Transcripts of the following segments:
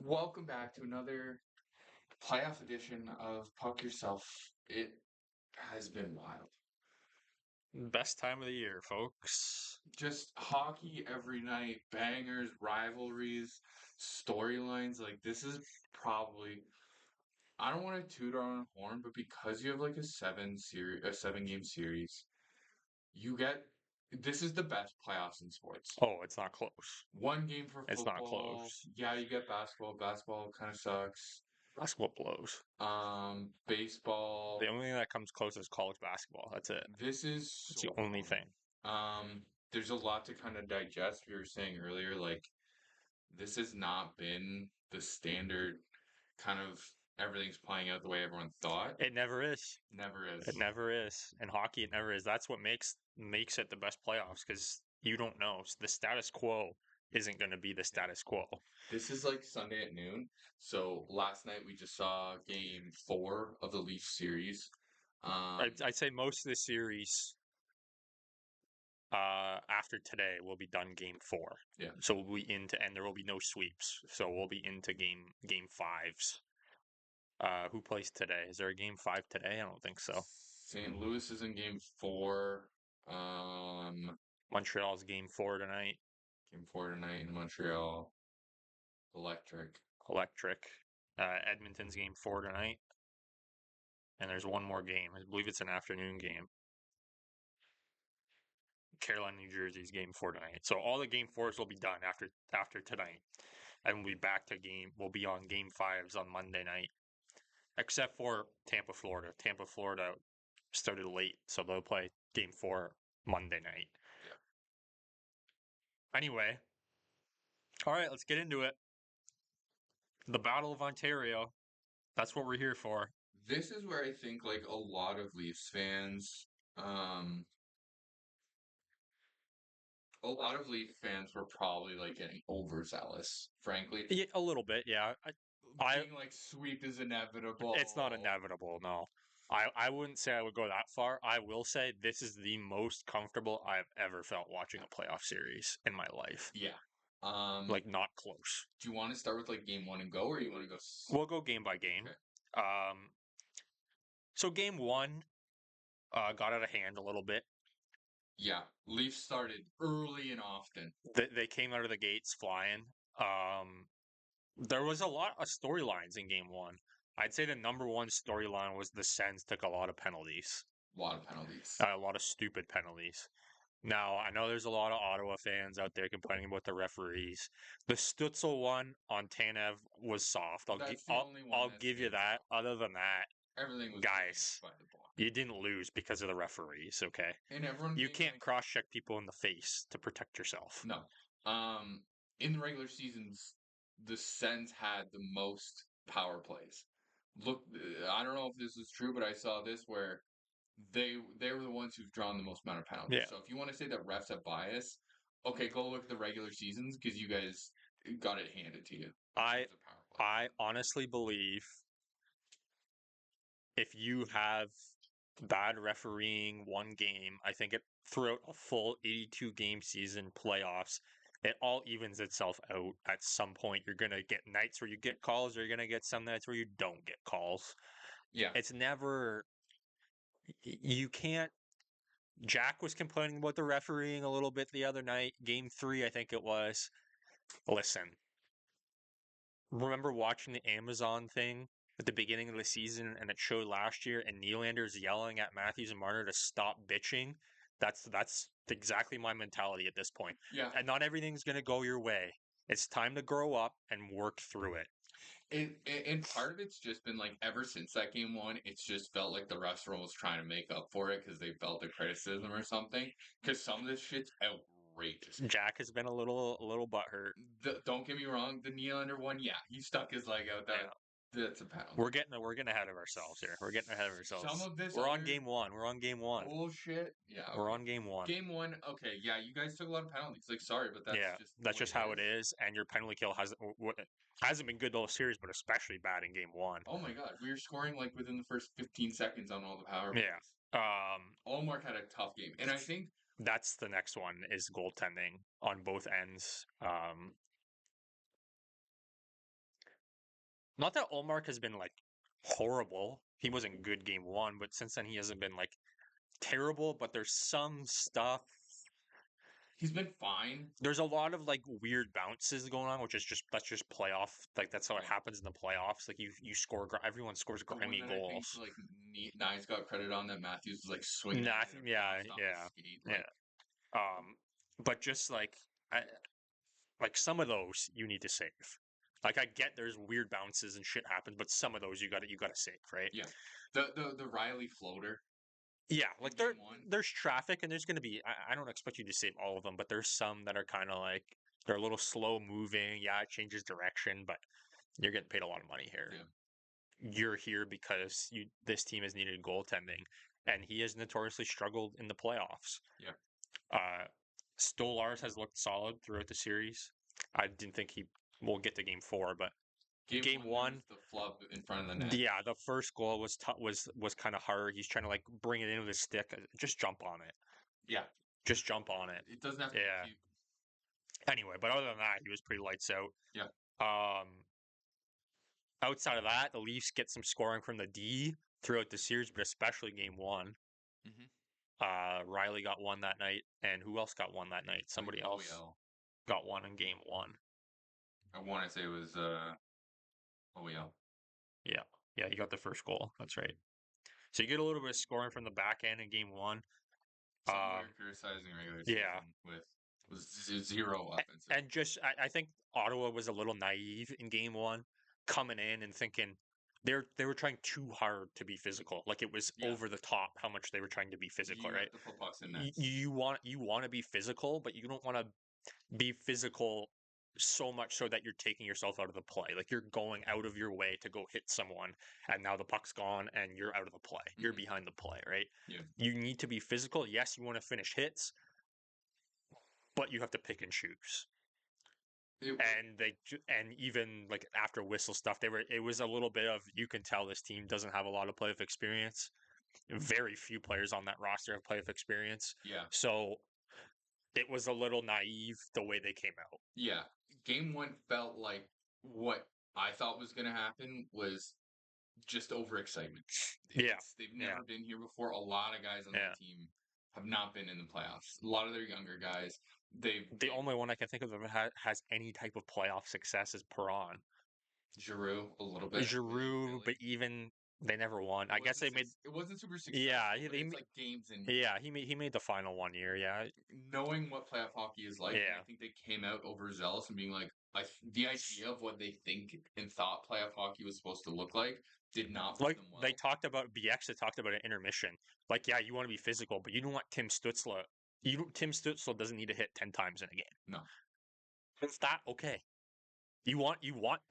Welcome back to another playoff edition of Puck Yourself. It has been wild. Best time of the year, folks. Just hockey every night, bangers, rivalries, storylines. Like this is probably I don't want to toot our own horn, but because you have like a 7 game series, you get this is the best playoffs in sports. Oh, it's not close. One game for It's not football. close. Yeah, you get basketball. Basketball kind of sucks. Basketball blows. Baseball. The only thing that comes close is college basketball. That's it. This is That's so the only fun. thing. There's a lot to kind of digest. We were saying earlier, like this has not been the standard kind of everything's playing out the way everyone thought. It never is. Never It is. never is. In hockey, it never is. That's what makes it the best playoffs because you don't know. The status quo isn't going to be the Yeah. status quo. This is like Sunday at noon. So last night we just saw game 4 of the Leafs series. I'd say most of the series after today will be done game 4. Yeah. So we'll be into, and there will be no sweeps. So we'll be into game fives. Who plays today? Is there a game 5 today? I don't think so. St. Louis is in game 4. Um, Montreal's game 4 tonight. game 4 tonight in Montreal. Electric. Electric. Edmonton's game 4 tonight. And there's one more game. I believe it's an afternoon game. Carolina, New Jersey's game 4 tonight. So all the game 4s will be done after tonight. And we'll be back to we'll be on game 5s on Monday night. Except for Tampa, Florida. Tampa, Florida started late, so they'll play game 4 Monday night. Yeah. Anyway, all right, let's get into it. The Battle of Ontario. That's what we're here for. This is where I think like a lot of Leafs fans, a lot of Leaf fans were probably like getting overzealous, frankly. Yeah, a little bit, yeah. Being like sweep is inevitable. It's not inevitable, no. I wouldn't say I would go that far. I will say this is the most comfortable I've ever felt watching a playoff series in my life. Yeah. Like, not close. Do you want to start with like game 1 and go, or you want to go? We'll go game by game. Okay. So game 1 got out of hand a little bit. Yeah, Leafs started early and often. They came out of the gates flying. There was a lot of storylines in game 1. I'd say the number one storyline was the Sens took a lot of penalties. A lot of penalties. A lot of stupid penalties. Now, I know there's a lot of Ottawa fans out there complaining about the referees. The Stutzel one on Tanev was soft. I'll give you that. Other than that, everything was guys, by the block. You didn't lose because of the referees, okay? And everyone you can't cross-check people in the face to protect yourself. No. In the regular seasons, the Sens had the most power plays. Look, I don't know if this is true, but I saw this where they were the ones who've drawn the most amount of penalties. Yeah. So if you want to say that refs have bias, okay, go look at the regular seasons because you guys got it handed to you. I honestly believe if you have bad refereeing one game, I think throughout a full 82 game season playoffs, it all evens itself out. At some point, you're going to get nights where you get calls, or you're going to get some nights where you don't get calls. Yeah. It's never, you can't. Jack was complaining about the refereeing a little bit the other night, game 3, I think it was. Listen, remember watching the Amazon thing at the beginning of the season, and it showed last year, and Nylander's yelling at Matthews and Marner to stop bitching? That's exactly my mentality at this point. Yeah. And not everything's going to go your way. It's time to grow up and work through it. And part of it's just been like ever since that game 1, it's just felt like the restaurant was trying to make up for it because they felt the criticism or something. Because some of this shit's outrageous. Jack has been a little butthurt. Don't get me wrong, the Nylander one, yeah, he stuck his leg out. That's a penalty. We're getting ahead of ourselves here. Some of this We're on game 1. We're on game 1. Bullshit. Yeah. Okay. We're on game 1. Game 1, okay, yeah, you guys took a lot of penalties. Like, sorry, but that's just how it is. And your penalty kill hasn't been good the whole series, but especially bad in game 1. Oh my god, we were scoring like within the first 15 seconds on all the power plays. Yeah. Ullmark had a tough game, and I think that's the next one is goaltending on both ends. Not that Olmark has been like horrible. He wasn't good game one, but since then he hasn't been like terrible. But there's some stuff. He's been fine. There's a lot of like weird bounces going on, which is that's just playoff. Like that's how it Yeah. happens in the playoffs. Like you score, everyone scores The one grimy that I think goals. like Knies got credit on that Matthews was like swinging Nah, at it and bounced off his skate. Like, yeah. But just like some of those you need to save. Like I get there's weird bounces and shit happens, but some of those you gotta save, right? yeah, the Riley floater. Yeah, in like game one. there's traffic and there's gonna be. I don't expect you to save all of them, but there's some that are kind of like they're a little slow moving. Yeah, it changes direction, but you're getting paid a lot of money here. Yeah. You're here because this team has needed goaltending, and he has notoriously struggled in the playoffs. Yeah. Stolarz has looked solid throughout the series. I didn't think he will get to game 4, but game one, the flub in front of the net. yeah, the first goal was was kind of hard. He's trying to like bring it in with his stick. Just jump on it. Yeah. Just jump on it. It doesn't have to Yeah. keep. Anyway, but other than that, he was pretty lights out. Yeah. Outside of that, the Leafs get some scoring from the D throughout the series, but especially game one. Riley got one that night, and who else got one that night? Somebody else got one in game one. I want to say it was OEL. Yeah, he got the first goal. That's right. So you get a little bit of scoring from the back end in game one. Somewhere criticizing regular season with zero offensive. And just I think Ottawa was a little naive in game one, coming in and thinking they were trying too hard to be physical. Like it was over the top how much they were trying to be physical, right? To put pucks in nets. You want to be physical, but you don't want to be physical so much so that you're taking yourself out of the play. Like you're going out of your way to go hit someone, and now the puck's gone and you're out of the play. You're behind the play, right? Yeah. You need to be physical. Yes, you want to finish hits, but you have to pick and choose. And even like after whistle stuff, it was a little bit of, you can tell this team doesn't have a lot of playoff experience. Very few players on that roster have playoff experience. Yeah. So it was a little naive the way they came out. Yeah. Game one felt like what I thought was going to happen was just overexcitement. They've never been here before. A lot of guys on that team have not been in the playoffs. A lot of their younger guys. The only one I can think of that has any type of playoff success is Perron. Giroux, a little bit. Giroux, but even they never won. I guess they made. It wasn't super successful. Yeah, they made like games in. Yeah, he made the final 1 year. Yeah, knowing what playoff hockey is like, I think they came out overzealous and being like, the idea of what they think and thought playoff hockey was supposed to look like did not like them well. They talked about BX. They talked about an intermission. Like, yeah, you want to be physical, but you don't want Tim Stützle. Tim Stützle doesn't need to hit 10 times in a game. No, is that okay? You want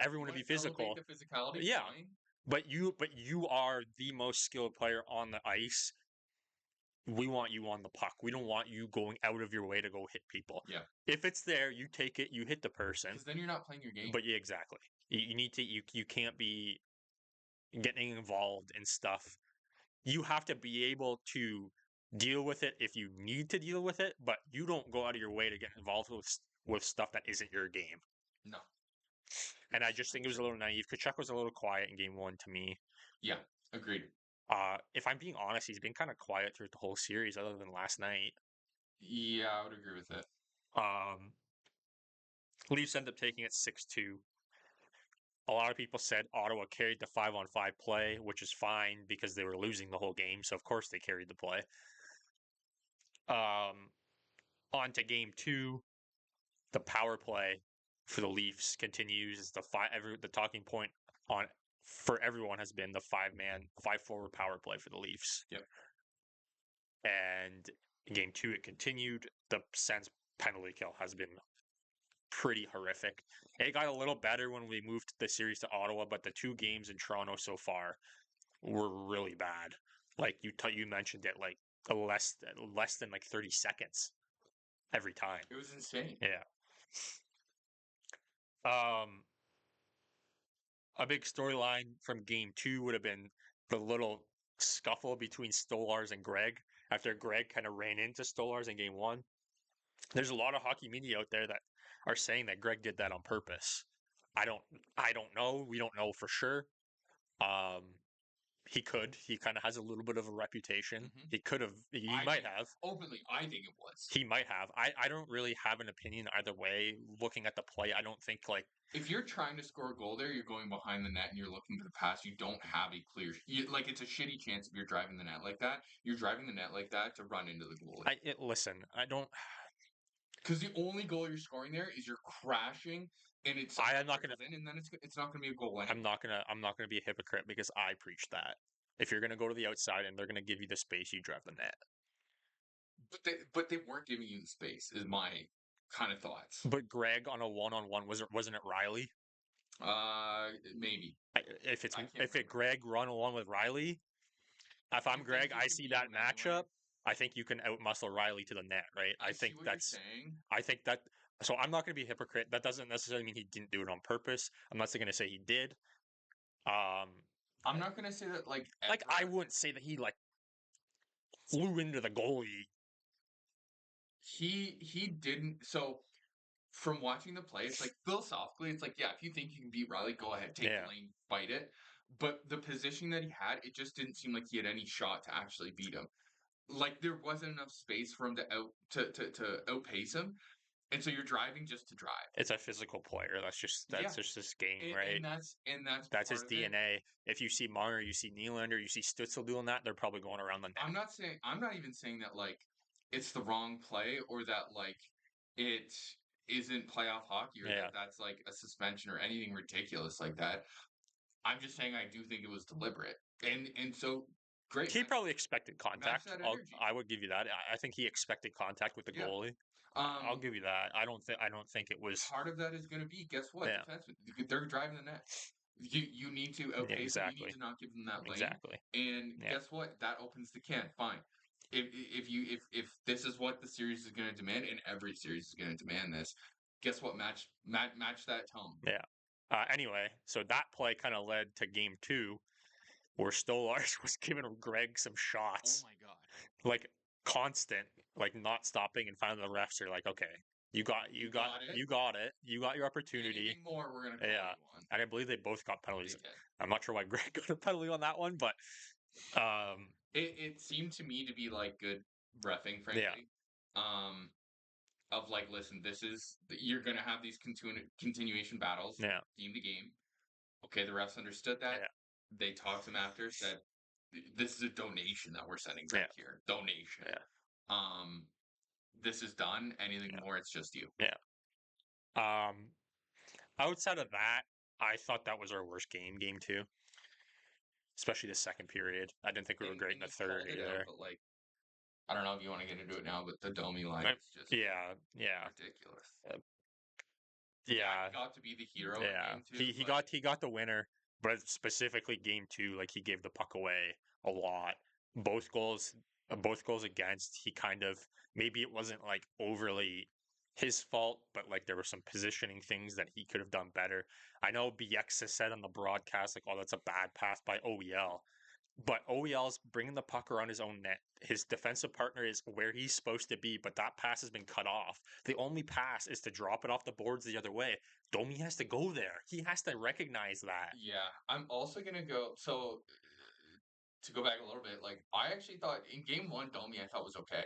everyone to be physical. The physicality, yeah, fine. But you are the most skilled player on the ice. We want you on the puck. We don't want you going out of your way to go hit people. Yeah. If it's there, you take it, you hit the person. Because then you're not playing your game. But yeah, exactly. You need to, you can't be getting involved in stuff. You have to be able to deal with it if you need to deal with it, but you don't go out of your way to get involved with stuff that isn't your game. No. And I just think it was a little naive. Tkachuk was a little quiet in game one to me. Yeah, agreed. If I'm being honest, he's been kind of quiet throughout the whole series other than last night. Yeah, I would agree with that. Leafs end up taking it 6-2. A lot of people said Ottawa carried the 5-on-5 play, which is fine because they were losing the whole game, so of course they carried the play. On to game 2. The power play for the Leafs continues. The talking point for everyone has been the 5-forward power play for the Leafs. Yep. And in game 2, it continued. The Sens penalty kill has been pretty horrific. It got a little better when we moved the series to Ottawa, but the 2 games in Toronto so far were really bad. Like you mentioned it, like less than like 30 seconds every time. It was insane. Yeah. A big storyline from game 2 would have been the little scuffle between Stolarz and Greg after Greg kind of ran into Stolarz in game 1. There's a lot of hockey media out there that are saying that Greg did that on purpose. I don't know. We don't know for sure. Um, he could. He kind of has a little bit of a reputation. Mhm. He could have. He I might think have. openly, I think it was. He might have. I don't really have an opinion either way. Looking at the play, I don't think like If you're trying to score a goal there, you're going behind the net and you're looking for the pass. You don't have a clear. Like it's a shitty chance if you're driving the net like that. You're driving the net like that to run into the goalie. listen. I don't. Because the only goal you're scoring there is you're crashing and it's I somehow am not gonna. trickles in, and then it's not going to be a goal anyway. I'm not gonna be a hypocrite because I preach that. If you're gonna go to the outside and they're gonna give you the space, you drive the net. But they weren't giving you the space. Is my kind of thoughts. But Greg on a one-on-one wasn't it Riley? Maybe If it's I can't if it remember. Greg run along with Riley, if I'm You think Greg, you I can see beat that him anyway? matchup. I think you can outmuscle Riley to the net, right? I see what you're saying. I think that. So I'm not going to be a hypocrite. That doesn't necessarily mean he didn't do it on purpose. I'm not going to say he did. Um, I'm not going to say that like I ever. wouldn't say that he like flew into the goalie. He didn't. So from watching the play, it's like philosophically, it's like, yeah, if you think you can beat Riley, go ahead, take Yeah, the lane, fight it. But the position that he had, it just didn't seem like he had any shot to actually beat him. Like there wasn't enough space for him to outpace him. And so you're driving just to drive. it's a physical player. Yeah. That's just his game, And, right? and that's That's part his of it. DNA. If you see Marner, you see Nylander, you see Stützle doing that, they're probably going around the net. I'm not even saying that it's the wrong play or that it isn't playoff hockey or Yeah, that's like a suspension or anything ridiculous like that. I'm just saying I do think it was deliberate. And so great he probably expected match contact. that energy. I would give you that. I think he expected contact with the Yeah. goalie. I'll Um give you that. I don't think it was. Part of that is going to be, guess what, Yeah, defensemen, they're driving the net. You need to yeah, outpace them. You need exactly, to not give them that lane. exactly. And Yeah, guess what? That opens the can. Fine. If this is what the series is going to demand, and every series is going to demand this, guess what? Match that tone. yeah. Anyway, so that play kind of led to game two, where Stolarz was giving Greg some Oh shots, my god. like constant, like not stopping. And finally, the refs are like, "Okay, You got it. you got your opportunity." Anything more, we're going to call Yeah, you on. and I believe they both got They penalties. did. I'm not sure why Greg got a penalty on that one, but um, It seemed to me to be like good refing, yeah, frankly. Um, of like, listen, you're gonna have these continuation battles yeah, game to game. Okay, the refs understood that. yeah, They talked to him after, said, "This is a donation that we're sending yeah, back here. Donation. yeah, Um, this is done. Anything yeah, more, it's just you." yeah. Outside of that, I thought that was our worst game, game two, especially the second period. I didn't think we were great in And the you third called it out, either. but I don't know if you want to get into it now, but the Domi line I- is just yeah, yeah, ridiculous. uh, Yeah, yeah, he got to be the hero in yeah. game two, He but got the winner, but specifically game two, like he gave the puck away a lot. Both goals, both goals against. He kind of maybe it wasn't like overly his fault, but like there were some positioning things that he could have done better. I know BX said on the broadcast like, "Oh, that's a bad pass by OEL." But OEL's bringing the puck around his own net. His defensive partner is where he's supposed to be, but that pass has been cut off. The only pass is to drop it off the boards the other way. Domi has to go there. He has to recognize that. yeah, I'm also gonna go. So to go back a little bit, I actually thought in game one, Domi I thought was okay.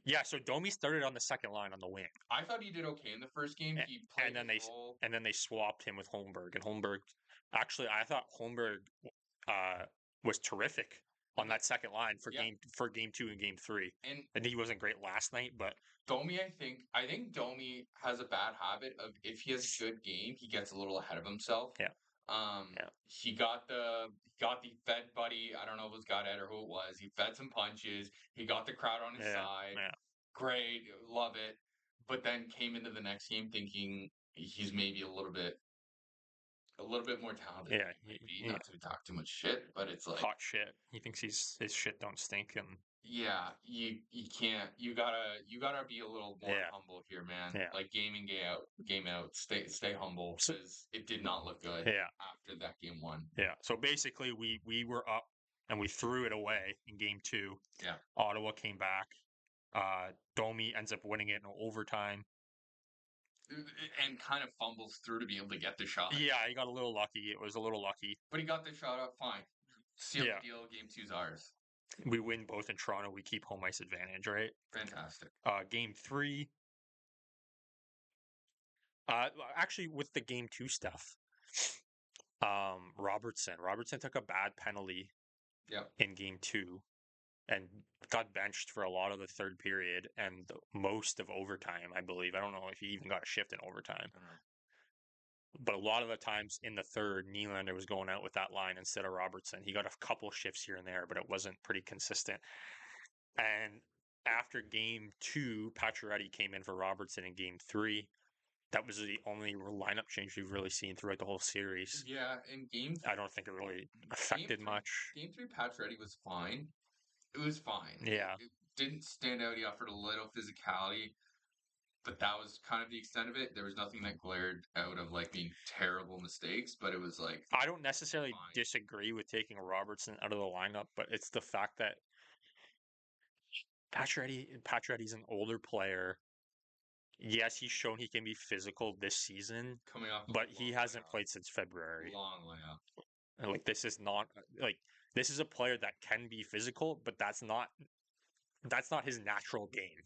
Yeah, so Domi started on the second line on the wing. I thought he did okay in the first game. A- He played And then his they role. swapped him with Holmberg. And Holmberg actually I thought Holmberg uh, was terrific on Yeah, that second line yeah. for game two and game three. And And he wasn't great last night, but Domi, I think Domi has a bad habit of if he has a good game, he gets a little ahead of himself. yeah, yeah, He got the Fed buddy. I don't know if it was Godette or who it was. He fed some punches. He got the crowd on his yeah, side. yeah, Great, love it. But then came into the next game thinking he's maybe a little bit more talented than yeah. he might be. Not to talk too much shit, but it's like, Hot shit. He thinks his shit don't stink, and yeah, you can't. You gotta be a little more yeah, humble here, man. yeah, Like game out. Stay humble so, because it did not look good yeah, after that game one. yeah. So basically, we were up and we threw it away in game two. Yeah, Ottawa came back. Domi ends up winning it in overtime. and kind of fumbles through to be able to get the shot. Yeah, he got a little lucky. It was a little lucky. But he got the shot up fine. Seal Yeah. the deal. Game 2's ours. We win both in Toronto. We keep home ice advantage, right? Fantastic. Game 3. Actually, with the game 2 stuff, Robertson took a bad penalty Yep. in game 2 and got benched for a lot of the third period and most of overtime, I believe. I don't know if he even got a shift in overtime. But a lot of the times in the third, Nylander was going out with that line instead of Robertson. He got a couple shifts here and there, but it wasn't pretty consistent. And after game 2, Pacioretty came in for Robertson in game 3. That was the only lineup change we've really seen throughout the whole series. Yeah, in game I don't think it really affected much. Game 3, Pacioretty was fine. It was fine. Yeah. It didn't stand out. He offered a little physicality, but that was kind of the extent of it. There was nothing that glared out of like being terrible mistakes, but it was like I don't necessarily fine. disagree with taking Robertson out of the lineup, but it's the fact that Pacioretty's an older player. Yes, he's shown he can be physical this season, Coming off, but he hasn't played since February. long layoff. And like this is not like this is a player that can be physical, but that's not his natural game.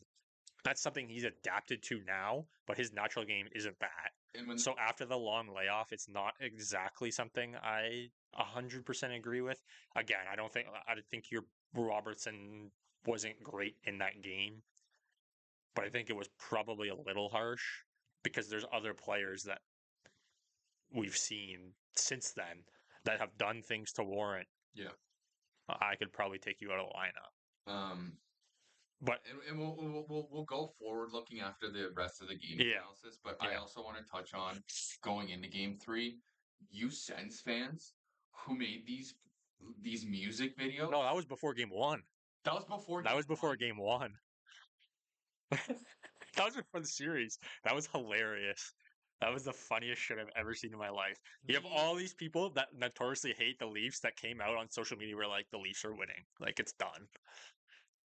That's something he's adapted to now, but his natural game isn't that. So after the long layoff, it's not exactly something I 100% agree with. Again, I think your Robertson wasn't great in that game, but I think it was probably a little harsh because there's other players that we've seen since then that have done things to warrant. Yeah, I could probably take you out of the lineup. But and we'll go forward looking after the rest of the game analysis. But I also want to touch on going into game 3. You Sens fans who made these music videos. No, that was before game 1. That was before. That was before game 1. That was before the series. That was hilarious. That was the funniest shit I've ever seen in my life. You have all these people that notoriously hate the Leafs that came out on social media were like, the Leafs are winning. Like, it's done.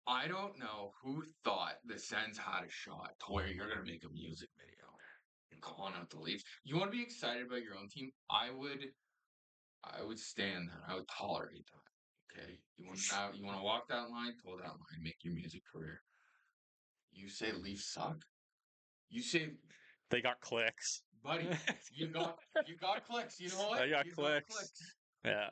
I don't know who thought the Sens had a shot to where you're going to make a music video and calling out the Leafs. You want to be excited about your own team? I would stand that. I would tolerate that. Okay, you want to walk that line, toe that line, make your music career. You say Leafs suck. You say they got clicks, buddy. you got clicks. You know what? They got clicks. Yeah.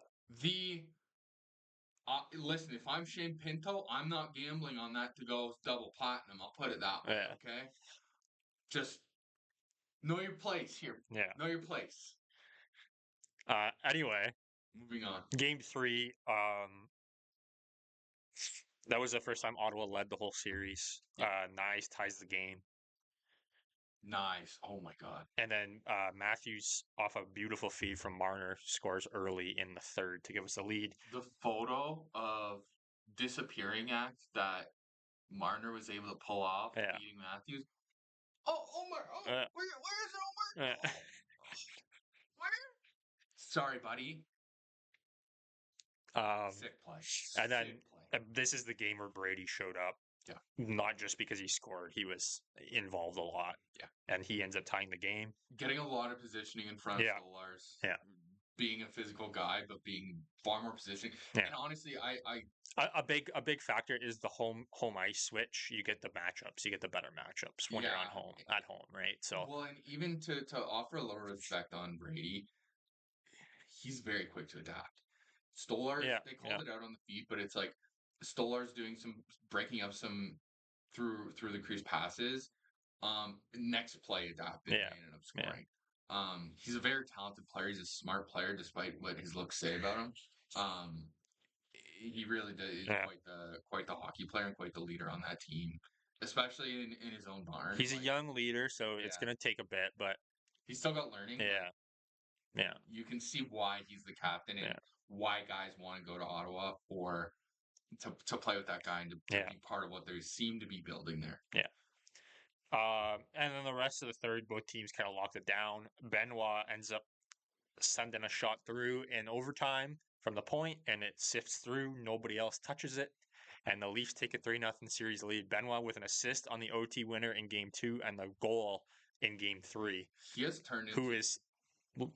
Listen, if I'm Shane Pinto, I'm not gambling on that to go double platinum. I'll put it that way. Yeah. Okay. Just know your place here. Yeah. Know your place. Anyway. Moving on. Game 3. That was the first time Ottawa led the whole series. Nice ties the game. Nice. Oh my God. And then Matthews, off a beautiful feed from Marner, scores early in the third to give us the lead. The photo of disappearing act that Marner was able to pull off, beating Matthews. Oh, Omar! Oh, where is it, Omar? Where? Sorry, buddy. Sick play. And then this is the game where Brady showed up. Yeah. Not just because he scored, he was involved a lot. Yeah. And he ends up tying the game. Getting a lot of positioning in front of Stolarz. Yeah. Being a physical guy, but being far more positioning. Yeah. And honestly, a big factor is the home ice switch. You get the matchups. You get the better matchups when you're at home, right? So well, and even to offer a little respect on Brady, he's very quick to adapt. Stolarz, they called it out on the feed, but it's like Stolarz doing some breaking up some through the crease passes. Next play adapted and ended up scoring. He's a very talented player. He's a smart player, despite what his looks say about him. He really does. He's quite the hockey player and quite the leader on that team, especially in his own barn. He's a young leader, so it's gonna take a bit, but he's still got learning. Yeah. You can see why he's the captain and why guys want to go to Ottawa or to play with that guy and to be part of what they seem to be building there. Yeah. And then the rest of the third, both teams kind of locked it down. Benoit ends up sending a shot through in overtime from the point, and it sifts through. Nobody else touches it. And the Leafs take a 3-0 series lead. Benoit with an assist on the OT winner in Game 2 and the goal in Game 3, He has turned who into is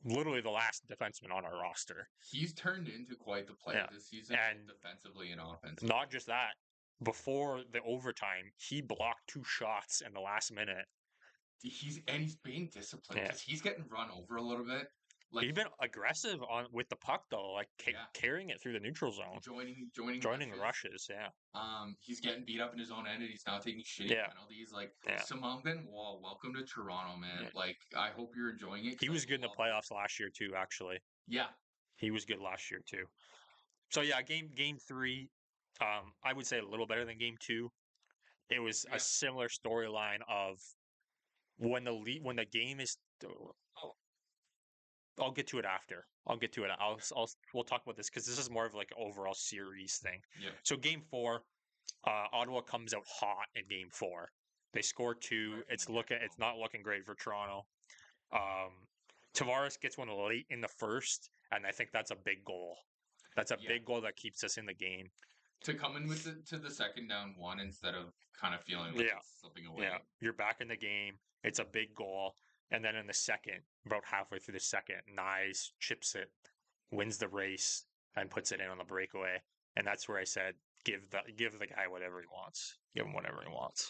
literally the last defenseman on our roster. he's turned into quite the player Yeah. this season, And both defensively and offensively. not just that, before the overtime, he blocked 2 shots in the last minute. He's being disciplined Yeah. because he's getting run over a little bit. Like He's been aggressive with the puck though, like Yeah. carrying it through the neutral zone, joining the rushes. Yeah, He's getting beat up in his own end, and he's now taking shitty Yeah. penalties. Like Yeah. Simon Benoit, welcome to Toronto, man. Yeah. Like I hope you're enjoying it. 'cause he I was good in the love it. playoffs last year too. Actually, Yeah, he was good last year too. So yeah, game 3, I would say a little better than game 2. It was Yeah. a similar storyline of when the game is. I'll get to it after. We'll talk about this because this is more of like an overall series thing. yeah, So game 4, Ottawa comes out hot in game 4. They score 2. Right from It's the it's not looking great for Toronto. Tavares gets one late in the first, and I think that's a big goal. That's a Yeah. big goal that keeps us in the game. to come in with to the second down one instead of kind of feeling like Yeah. it's slipping away. Yeah, you're back in the game. It's a big goal, and then in the second, about halfway through the second, Nyes chips it, wins the race, and puts it in on the breakaway. And that's where I said, give the guy whatever he wants. Give him whatever he wants.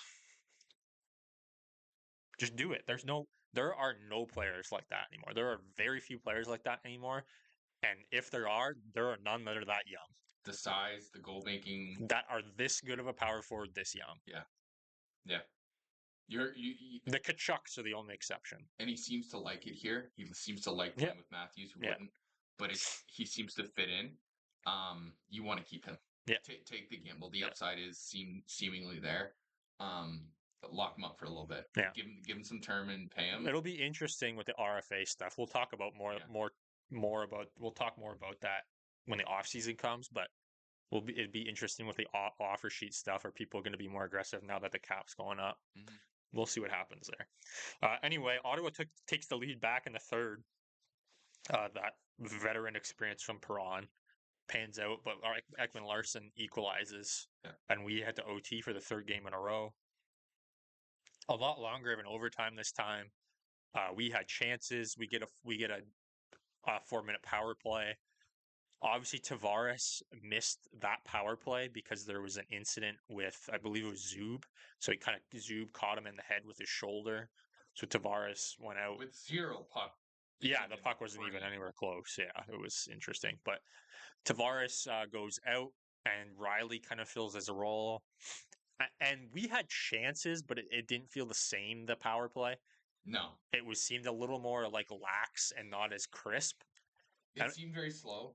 Just do it. There are no players like that anymore. There are very few players like that anymore. And if there are none that are that young. The size, the goal making, that are this good of a power forward this young. Yeah. The Kachucks are the only exception. And he seems to like it here. He seems to like playing with Matthews, who wouldn't. But he seems to fit in. You want to keep him. Yeah. Take the gamble. The upside is seemingly there. Lock him up for a little bit. Yeah. Give him some term and pay him. It'll be interesting with the RFA stuff. We'll talk about we'll talk more about that when the off season comes, but it'd be interesting with the offer sheet stuff. Are people going to be more aggressive now that the cap's going up? Mhm. We'll see what happens there. Anyway, Ottawa takes the lead back in the third. That veteran experience from Perron pans out, but Ekman-Larsson equalizes, and we had to OT for the third game in a row. A lot longer of an overtime this time. We had chances. We get a 4-minute power play. Obviously, Tavares missed that power play because there was an incident with, I believe it was Zub. So Zub caught him in the head with his shoulder. So Tavares went out with 0 puck. Yeah, the puck wasn't even anywhere close. Yeah, it was interesting. But Tavares goes out, and Riley kind of fills his role. And we had chances, but it didn't feel the same, the power play. No. It seemed a little more like lax and not as crisp. It seemed very slow.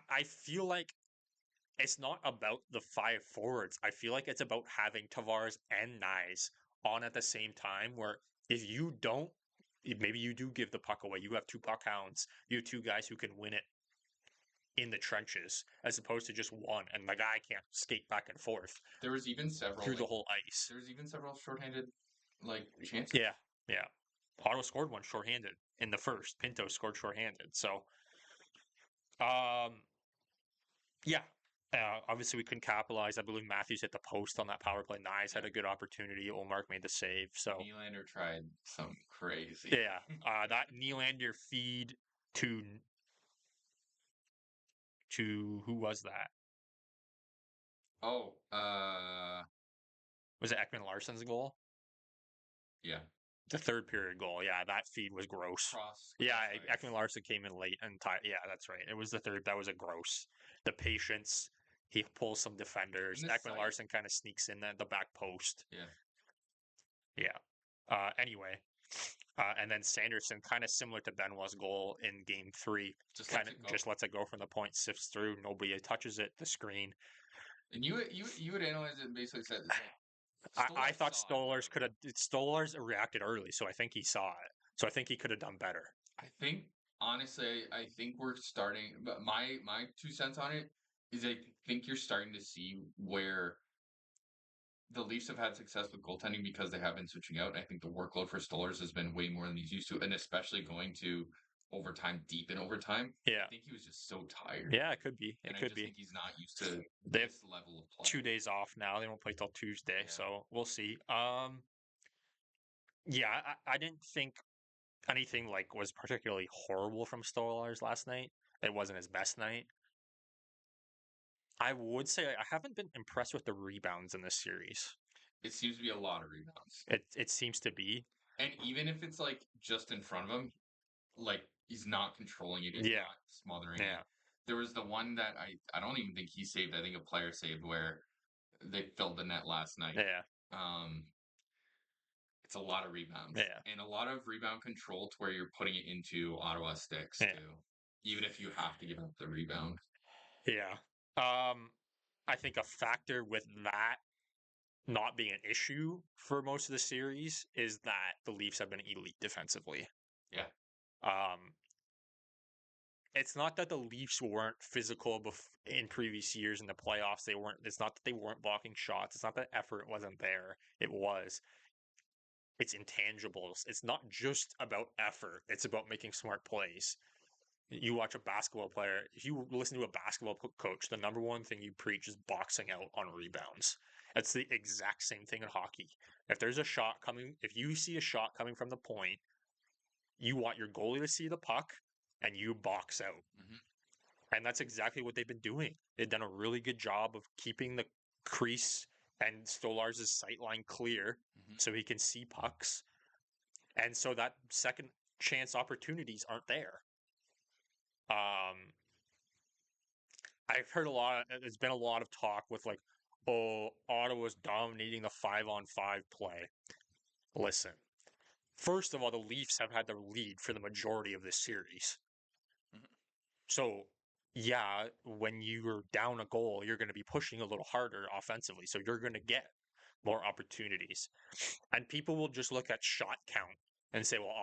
I feel like it's not about the 5 forwards. I feel like it's about having Tavares and Nyes on at the same time, where if you don't, maybe you do give the puck away. You have 2 puck hounds. You have 2 guys who can win it in the trenches, as opposed to just one, and the guy can't skate back and forth. There was even several through the whole ice. There was even several shorthanded chances. Yeah. Ottawa scored one shorthanded in the first. Pinto scored shorthanded. So, obviously we couldn't capitalize. I believe Matthews hit the post on that power play. Nyes had a good opportunity. Ulmark made the save. So Nylander tried something crazy. Yeah, that Nylander feed to who was that? Oh, was it Ekman-Larsson's goal? Yeah. The third period goal. Yeah, that feed was gross. Ekman-Larsson came in late and yeah, that's right. It was the third. That was a gross. The patience. He pulls some defenders. Ekman-Larsson kind of sneaks in the back post. Yeah. Anyway, and then Sanderson, kind of similar to Benoit's goal in Game 3, just lets it go from the point, sifts through. Nobody touches it. The screen. And you would analyze it and basically said, I thought Stolarz reacted early, so I think he saw it. So I think he could have done better. I think, honestly, we're starting, but my 2 cents on it is I think you're starting to see where the Leafs have had success with goaltending because they have been switching out. And I think the workload for Stolarz has been way more than he's used to, and especially going to overtime, deep in overtime. Yeah. I think he was just so tired. Yeah, it could be. I think he's not used to this level of play. 2 days off now. They won't play till Tuesday, so we'll see. Yeah, I didn't think anything like was particularly horrible from Stolarz last night. It wasn't his best night. I would say I haven't been impressed with the rebounds in this series. It seems to be a lot of rebounds. It seems to be. And even if it's like just in front of him, like he's not controlling it, he's Yeah. not smothering Yeah. it. There was the one that I don't even think he saved. I think a player saved where they filled the net last night. Yeah. It's a lot of rebounds. Yeah. And a lot of rebound control to where you're putting it into Ottawa sticks Yeah. too. Even if you have to give up the rebound. Yeah. I think a factor with that not being an issue for most of the series is that the Leafs have been elite defensively. Yeah. It's not that the Leafs weren't physical in previous years in the playoffs. They weren't. It's not that they weren't blocking shots. It's not that effort wasn't there. It was. It's intangibles. It's not just about effort. It's about making smart plays. You watch a basketball player. If you listen to a basketball coach, the number one thing you preach is boxing out on rebounds. It's the exact same thing in hockey. If there's a shot coming, if you see a shot coming from the point, you want your goalie to see the puck and you box out. Mhm. And that's exactly what they've been doing. They've done a really good job of keeping the crease and Stolarz' sight line clear so he can see pucks. And so that second chance opportunities aren't there. I've heard there's been a lot of talk with like, oh, Ottawa's dominating the 5-on-5 play. Listen, first of all, the Leafs have had the lead for the majority of this series. Mhm. So, yeah, when you're down a goal, you're going to be pushing a little harder offensively. So you're going to get more opportunities. And people will just look at shot count and say, well,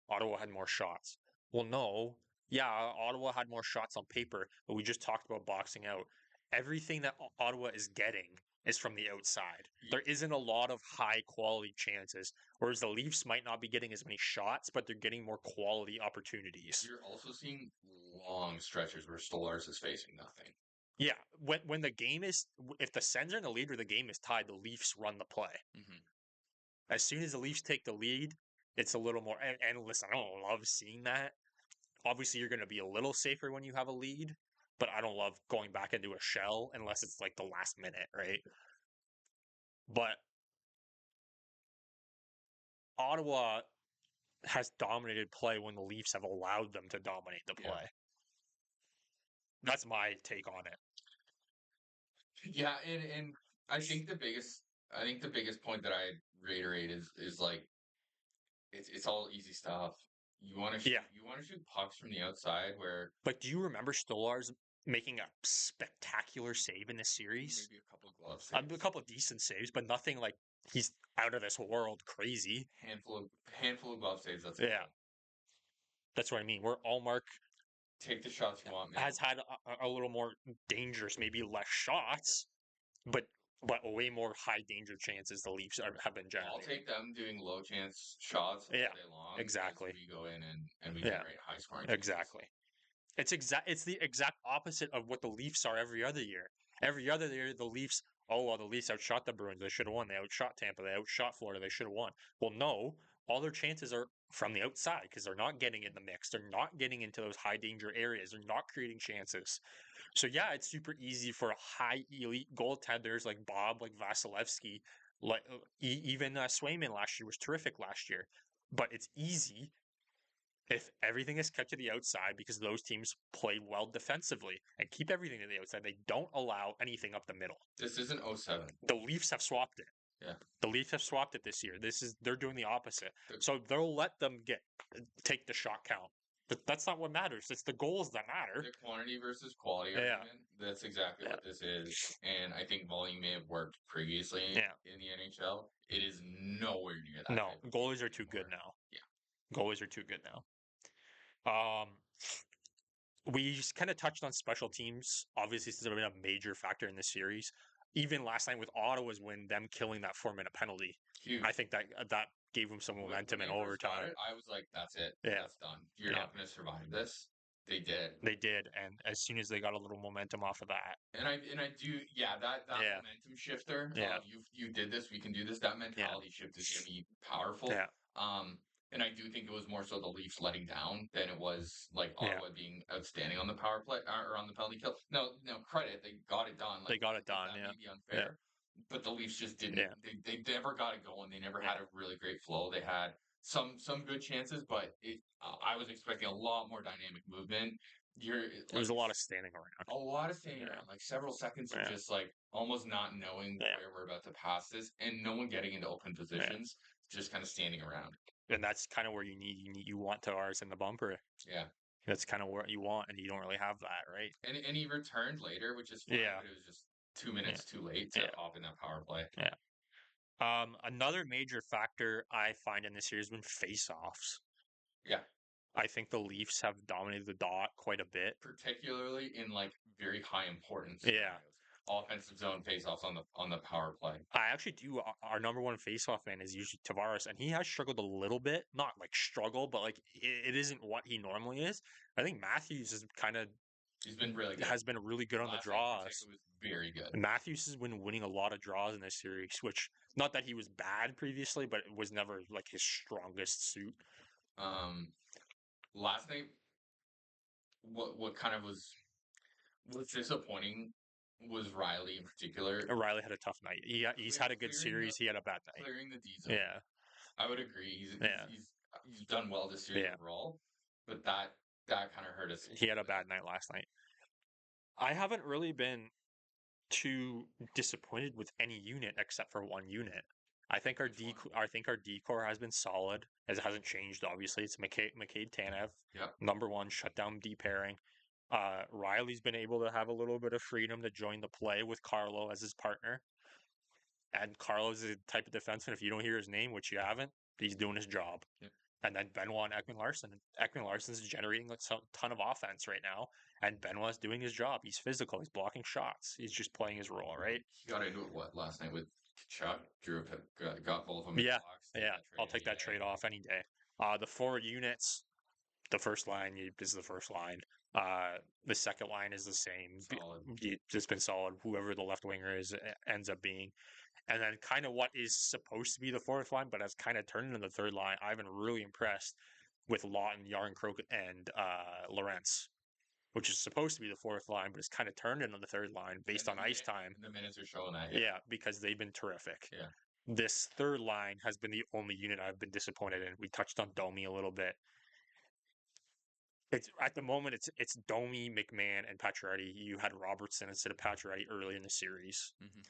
Ottawa had more shots. Well, no. Yeah, Ottawa had more shots on paper, but we just talked about boxing out. Everything that Ottawa is getting is from the outside. There isn't a lot of high quality chances, whereas the Leafs might not be getting as many shots, but they're getting more quality opportunities. You're also seeing long stretches where Stolarz is facing nothing. Yeah, when the game is, if the Sens are in the lead or the game is tied, the Leafs run the play. Mm-hmm. As soon as the Leafs take the lead, it's a little more. And listen, I don't love seeing that. Obviously, you're going to be a little safer when you have a lead, but I don't love going back into a shell unless it's like the last minute, right? But Ottawa has dominated play when the Leafs have allowed them to dominate the play. Yeah. That's my take on it. Yeah, and I think the biggest point that I reiterate is like it's all easy stuff. You want to shoot pucks from the outside where. But do you remember Stolarz making a spectacular save in this series? Maybe a couple glove saves. A couple of decent saves, but nothing like he's out of this world crazy. Handful of glove saves. That's Yeah. That's what I mean. Where Ullmark take the shots you want, man. has had a little more dangerous, maybe less shots, but way more high danger chances the Leafs have been generating. I'll take them doing low chance shots all day long. Exactly. We go in and we generate high scoring. Exactly. It's the exact opposite of what the Leafs are every other year. Every other year, the Leafs, the Leafs outshot the Bruins. They should have won. They outshot Tampa. They outshot Florida. They should have won. Well, no. All their chances are from the outside because they're not getting in the mix. They're not getting into those high danger areas. They're not creating chances. So, yeah, it's super easy for high elite goaltenders like Bob, like Vasilevsky, like even Swayman last year was terrific last year. But it's easy if everything is kept to the outside because those teams play well defensively and keep everything to the outside. They don't allow anything up the middle. This isn't 07. The Leafs have swapped it. Yeah. The Leafs have swapped it this year. They're doing the opposite. So they'll let them take the shot count. But that's not what matters. It's the goals that matter. The quantity versus quality argument. That's exactly what this is. And I think volume may have worked previously in the NHL. It is nowhere near that. No, goalies are too good now. Yeah. Goalies are too good now. We just kind of touched on special teams. Obviously, this has been a major factor in this series. Even last night with Ottawa's win, them killing that 4-minute penalty. Huge. I think that gave them some momentum in overtime. I was like, that's it. Yeah. That's done. You're not going to survive this. They did. They did, and as soon as they got a little momentum off of that, and I do, that momentum shifter. Yeah. You did this. We can do this. That mentality shift is going to be powerful. Yeah. And I do think it was more so the Leafs letting down than it was like Yeah. Ottawa being outstanding on the power play or on the penalty kill. No, no credit, they got it done. They Like got it done. that Yeah. may be unfair, but the Leafs just didn't. Yeah. They never got it going. They never Yeah. had a really great flow. They had some good chances, but I was expecting a lot more dynamic movement. You're It was like a lot of standing around. a lot of standing Yeah. around, like several seconds of Yeah. just like almost not knowing Yeah. where we're about to pass this, and no one getting into open Yeah. positions, just kind of standing around. And that's kind of where you want Tavares in the bumper. Yeah. That's kind of what you want, and you don't really have that, right? And he returned later, which is fine, Yeah. but it was just 2 Yeah. minutes too late to Yeah. hop in that power play. Yeah. Another major factor I find in this year has been face-offs. Yeah. I think the Leafs have dominated the dot quite a bit. Particularly in like very high importance Yeah. scenarios. Offensive zone faceoffs on the power play. I actually do. Our number one face-off man is usually Tavares, and he has struggled a little bit. Not like struggle, but like it isn't what he normally is. I think Matthews is kind of He's been really good. has been really good on the Last night in draws. particular was very good. Matthews has been winning a lot of draws in this series, which not that he was bad previously, but it was never like his strongest suit. Last night, what kind of was disappointing was Riley in particular. Riley had a tough night. He's had a good series. He had a bad night. Clearing the D zone. Yeah, I would agree. He's done well this series Yeah. overall, but that kind of hurt us. he had a bad night last night. I haven't really been too disappointed with any unit except for one unit. I think our D core has been solid. It hasn't changed. Obviously, it's McCade Tanev, Yep. number one shutdown D pairing. Riley's been able to have a little bit of freedom to join the play with Carlo as his partner. And Carlo's the type of defenseman, if you don't hear his name, which you haven't, he's doing his job. Yep. And then Benoit and Ekman Larson. Ekman Larson's generating a ton of offense right now, and Benoit's doing his job. He's physical. He's blocking shots. He's just playing his role, right? He got into it last night with Chuck. Drew got both of them. Yeah, in yeah. I'll take that trade off any day. The forward units, the first line is the first line. The second line is the same. Solid. It's been solid. Whoever the left winger is ends up being. And then kind of what is supposed to be the fourth line, but has kind of turned into the third line. I've been really impressed with Lawton, Yarncroke, and Lorentz, which is supposed to be the fourth line, but it's kind of turned into the third line based on ice time. The minutes are showing that. Yeah, because they've been terrific. Yeah. This third line has been the only unit I've been disappointed in. We touched on Domi a little bit. It's at the moment it's Domi, McMahon, and Pacioretty. You had Robertson instead of Pacioretty early in the series. Mm-hmm.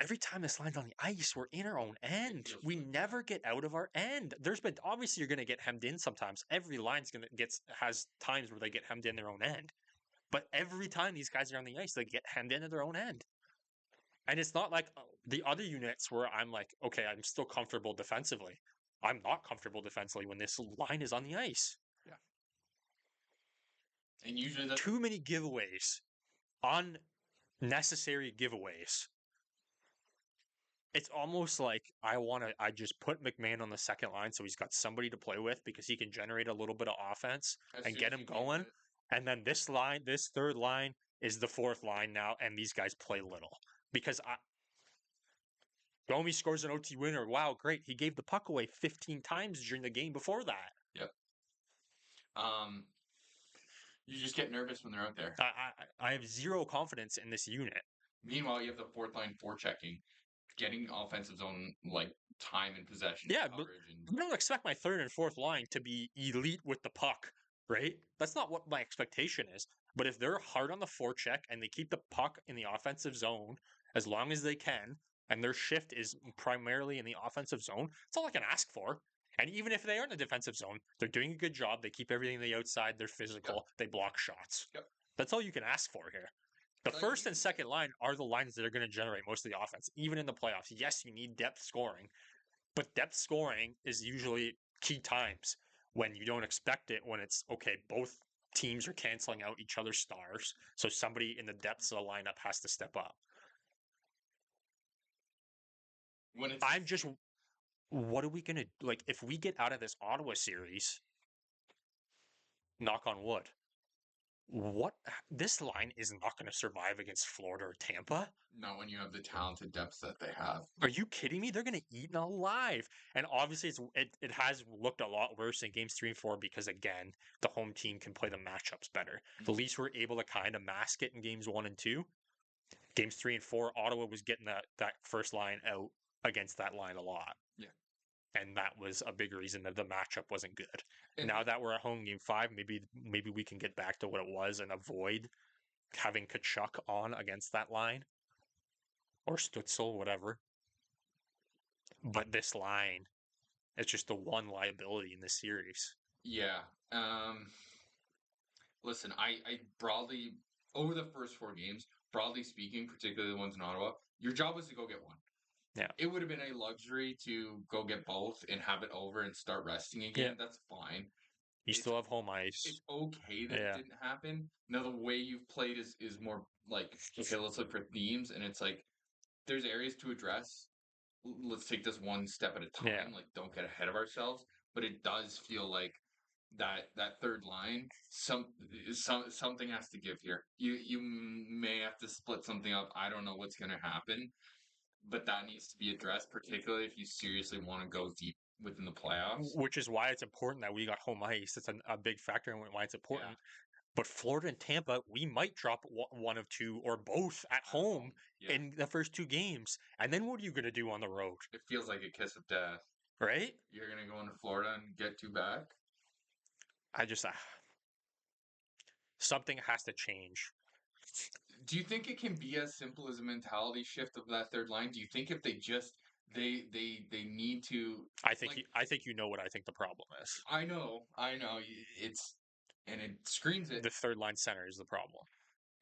Every time this line's on the ice, we're in our own end. We never get out of our end. There's been obviously you're going to get hemmed in sometimes. Every line's has times where they get hemmed in their own end. But every time these guys are on the ice, they get hemmed into their own end. And it's not like the other units where I'm like, okay, I'm still comfortable defensively. I'm not comfortable defensively when this line is on the ice. Yeah. And usually too many giveaways, unnecessary giveaways. It's almost like I just put McMahon on the second line so he's got somebody to play with because he can generate a little bit of offense and get him going. And then this third line is the fourth line now, and these guys play little. Because Domi scores an OT winner. Wow, great. He gave the puck away 15 times during the game before that. Yep. You just get nervous when they're out there. I have zero confidence in this unit. Meanwhile, you have the fourth line forechecking, getting offensive zone like time and possession. Yeah, but I don't expect my third and fourth line to be elite with the puck, right? That's not what my expectation is. But if they're hard on the forecheck and they keep the puck in the offensive zone as long as they can, and their shift is primarily in the offensive zone, that's all I can ask for. And even if they are in the defensive zone, they're doing a good job. They keep everything on the outside. They're physical. Yep. They block shots. Yep. That's all you can ask for here. The first and second line are the lines that are going to generate most of the offense, even in the playoffs. Yes, you need depth scoring, but depth scoring is usually key times when you don't expect it, when it's, okay, both teams are canceling out each other's stars, so somebody in the depths of the lineup has to step up. What are we going to, like, if we get out of this Ottawa series, knock on wood, What this line is not going to survive against Florida or Tampa. Not when you have the talented depth that they have. Are you kidding me? They're going to eat alive. And obviously, it has looked a lot worse in games 3 and 4 because, again, the home team can play the matchups better. The Leafs were able to kind of mask it in games 1 and 2. Games 3 and 4, Ottawa was getting that first line out against that line a lot. Yeah. And that was a big reason that the matchup wasn't good. And now that we're at home game 5, maybe we can get back to what it was and avoid having Kachuk on against that line or Stutzel, whatever. But this line, it's just the one liability in this series. yeah. Listen, I broadly, over the first 4 games, broadly speaking, particularly the ones in Ottawa, your job was to go get one. Yeah. It would have been a luxury to go get both and have it over and start resting again. Yeah. That's fine. You It's- still have home ice. It's okay that Yeah. it didn't happen. Now the way you've played is more like, okay, let's look for themes, and it's like there's areas to address. Let's take this one step at a time. Yeah. Like, don't get ahead of ourselves. But it does feel like that third line, something has to give here. You may have to split something up. I don't know what's going to happen, but that needs to be addressed, particularly if you seriously want to go deep within the playoffs. Which is why it's important that we got home ice. It's a big factor in why it's important. Yeah. But Florida and Tampa, we might drop one of two or both at home Yeah. in the first 2 games. And then what are you going to do on the road? It feels like a kiss of death. Right? You're going to go into Florida and get 2 back? I just something has to change. Do you think it can be as simple as a mentality shift of that third line? Do you think if they just they need to? I think like, I think you know what I think the problem is. I know. It's and it screams it. The third line center is the problem.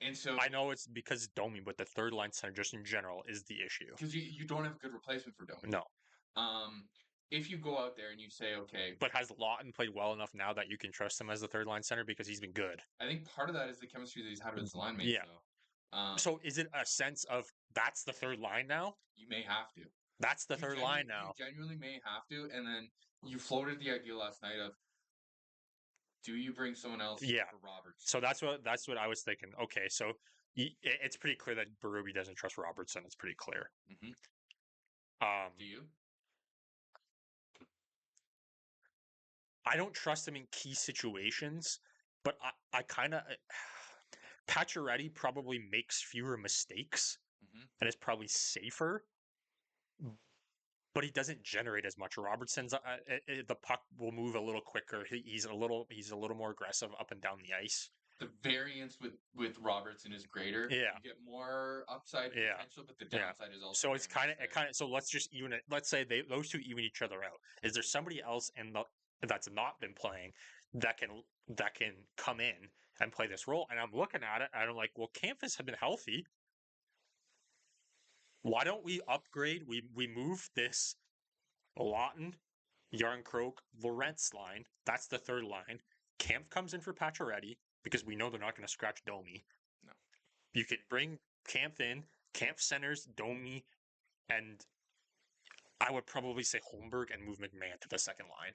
And so I know it's because Domi, but the third line center just in general is the issue. because you don't have a good replacement for Domi. No. If you go out there and you say, okay, But has Lawton played well enough now that you can trust him as the third line center because he's been good? I think part of that is the chemistry that he's had with his line mates. Yeah. So is it a sense of that's the third line now? You may have to. That's the third line now. You genuinely may have to, and then you floated the idea last night of, do you bring someone else Yeah. for Roberts? So that's what I was thinking. Okay, so it's pretty clear that Berube doesn't trust Robertson. It's pretty clear. Mm-hmm. Do you? I don't trust him in key situations, but I kind of Pacioretty probably makes fewer mistakes and is probably safer, but he doesn't generate as much. Robertson's the puck will move a little quicker. He's a little more aggressive up and down the ice. The variance with Robertson is greater. Yeah. You get more upside potential, but the downside is also. So it's kind of so let's just even it. Let's say those two even each other out. Is there somebody else that's not been playing that can come in and play this role? And I'm looking at it and I'm like, well, Kampus have been healthy. Why don't we upgrade? We move this Lawton, Yarncroke, Lorentz line. That's the third line. Camp comes in for Pacioretty because we know they're not going to scratch Domi. No. You could bring Camp in. Camp centers Domi, and I would probably say Holmberg and move McMahon to the second line.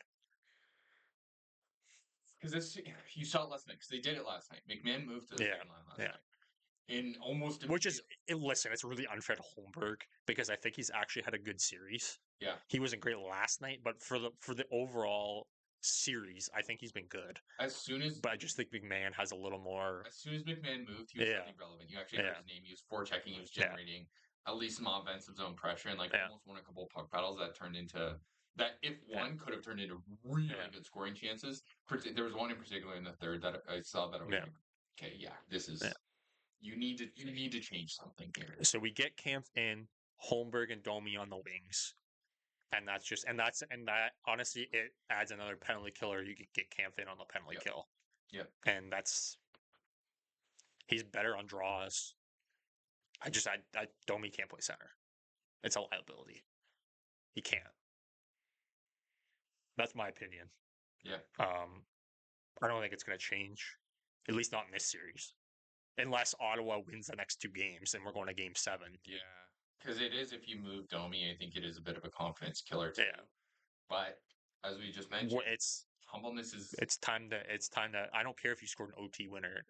Because you saw it last night. Because they did it last night. McMahon moved to the second line last night. In almost Which is listen, it's really unfair to Holmberg because I think he's actually had a good series. Yeah. He wasn't great last night, but for the overall series, I think he's been good. But I just think McMahon has a little more. As soon as McMahon moved, he was suddenly relevant. You actually heard his name. He was forechecking. He was generating at least some offensive zone pressure and almost won a couple of puck battles that turned into that. If one could have turned into really good scoring chances. There was one in particular in the third that I saw that I was like, okay, this is. You need to change something here. So we get Camp in, Holmberg and Domi on the wings. And that honestly, it adds another penalty killer. You could get Camp in on the penalty kill. Yep. And he's better on draws. Domi can't play center. It's a liability. He can't. That's my opinion. Yeah. I don't think it's going to change, at least not in this series. Unless Ottawa wins the next 2 games and we're going to game 7. Yeah. Because it is, if you move Domi, I think it is a bit of a confidence killer too. Yeah. But as we just mentioned, It's humbleness is it's time to. I don't care if you scored an OT winner.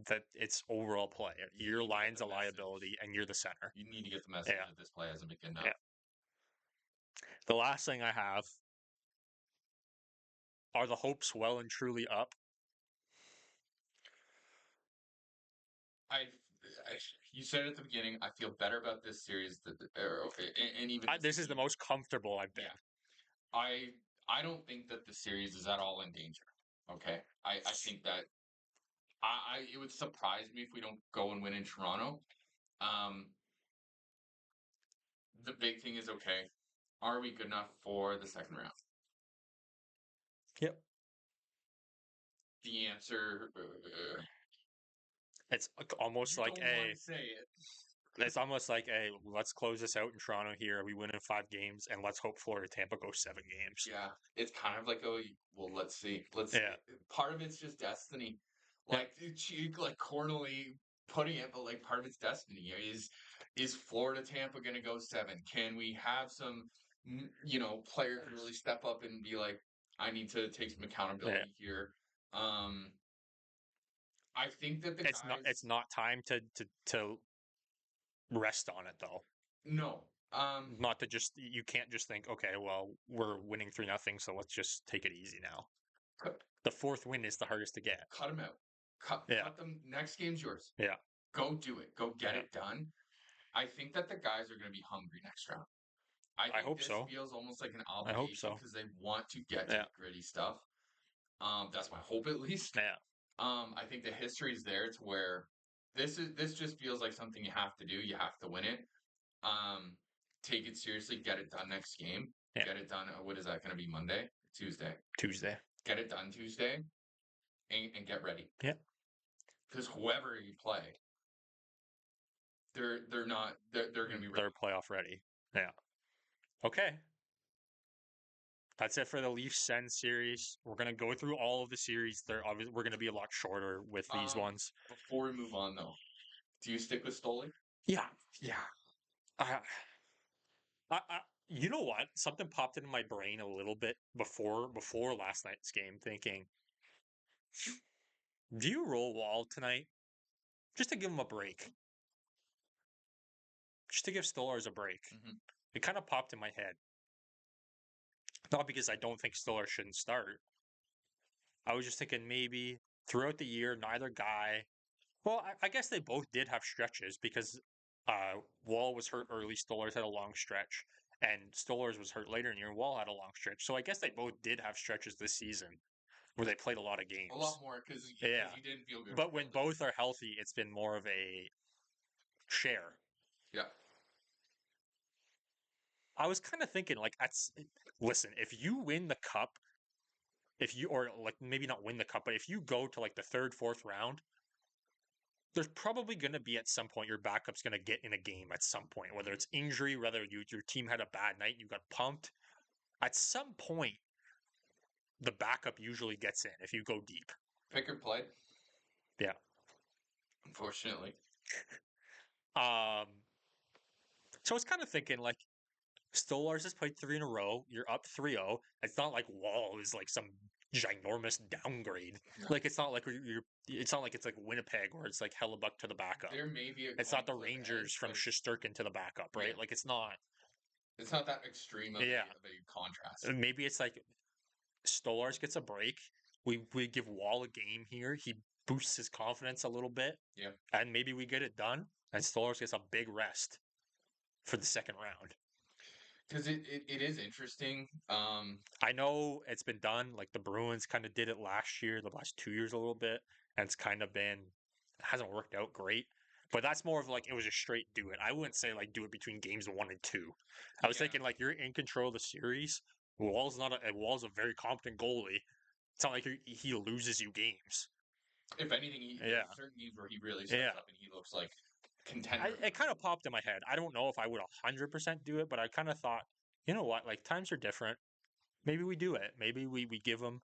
That it's overall play. Your need to get line's the a message. liability, and you're the center. You need to get the message Yeah. that this play hasn't been good enough. Yeah. The last thing I have are the hopes well and truly up. I, you said it at the beginning. I feel better about this series and even This is the season. most comfortable I've been. Yeah. I don't think that the series is at all in danger. Okay. I think that it would surprise me if we don't go and win in Toronto. Um, the big thing is, okay, are we good enough for the second round? Yep. The answer, It's almost you like don't a. want to say it. It's almost like a. Let's close this out in Toronto here. We win in 5 games, and let's hope Florida Tampa goes 7 games. Yeah, it's kind of like, oh, well, let's see. Yeah. Part of it's just destiny. Like, like cornily putting it, but like part of it's destiny. Is Florida Tampa going to go 7? Can we have some, player really step up and be like, I need to take some accountability here. I think that the It's not. guys, It's not time to rest on it though. no, Not to just. You can't just think, okay, well, we're winning 3-0, so let's just take it easy now. cut, The fourth win is the hardest to get. cut them out. Cut them. Next game's yours. Yeah. Go do it. Go get Yeah. it done. I think that the guys are going to be hungry next round. I think hope this so. feels almost like an I hope obligation so. because they want to get to Yeah. the gritty stuff. That's my hope at least. Yeah. I think the history is there to where this just feels like something you have to do. You have to win it. Take it seriously. Get it done next game. Yeah. Get it done. What is that going to be? Monday, Tuesday. Tuesday. Get it done Tuesday, and get ready. Yeah. Because whoever you play, they're going to be ready. They're playoff ready. Yeah. Okay. That's it for the Leafs Sens series. We're gonna go through all of the series. We're gonna be a lot shorter with these ones. Before we move on, though, do you stick with Stoli? Yeah. I, you know what? Something popped into my brain a little bit before last night's game, thinking, do you roll Wall tonight just to give him a break? Just to give Stolarz a break. Mm-hmm. It kind of popped in my head. Not because I don't think Stolarz shouldn't start. I was just thinking maybe throughout the year, neither guy. Well, I guess they both did have stretches because Wall was hurt early. Stolarz had a long stretch, and Stolarz was hurt later in the year. Wall had a long stretch, so I guess they both did have stretches this season where they played a lot of games. A lot more because you didn't feel good. But when both are healthy, it's been more of a share. Yeah. I was kind of thinking, like, listen, if you win the cup, or like maybe not win the cup, but if you go to like the third, fourth round, there's probably going to be at some point your backup's going to get in a game at some point, whether it's injury, whether your team had a bad night, you got pumped. At some point, the backup usually gets in if you go deep. Pickard played. Yeah. Unfortunately. So I was kind of thinking, like, Stolarz has played 3 in a row. You're up 3-0. It's not like Wall is like some ginormous downgrade. No. Like it's not like it's not like it's like Winnipeg where it's like Hellebuck to the backup. There may be it's not the Rangers from Shesterkin to the backup, right? Yeah. Like it's not that extreme of a contrast. Maybe it's like Stolarz gets a break. We give Wall a game here. He boosts his confidence a little bit. Yeah. And maybe we get it done. And Stolarz gets a big rest for the second round. Because it is interesting. I know it's been done. Like the Bruins kind of did it last year, the last 2 years a little bit, and it's kind of been hasn't worked out great. But that's more of like it was a straight do it. I wouldn't say like do it between games 1 and 2. I was thinking like you're in control of the series. Wall's a very competent goalie. It's not like he loses you games. If anything, there's certain games where he really steps up and he looks like contender. It kind of popped in my head. I don't know if I would 100% do it, but I kind of thought, you know what? Like times are different. Maybe we do it. Maybe we give him,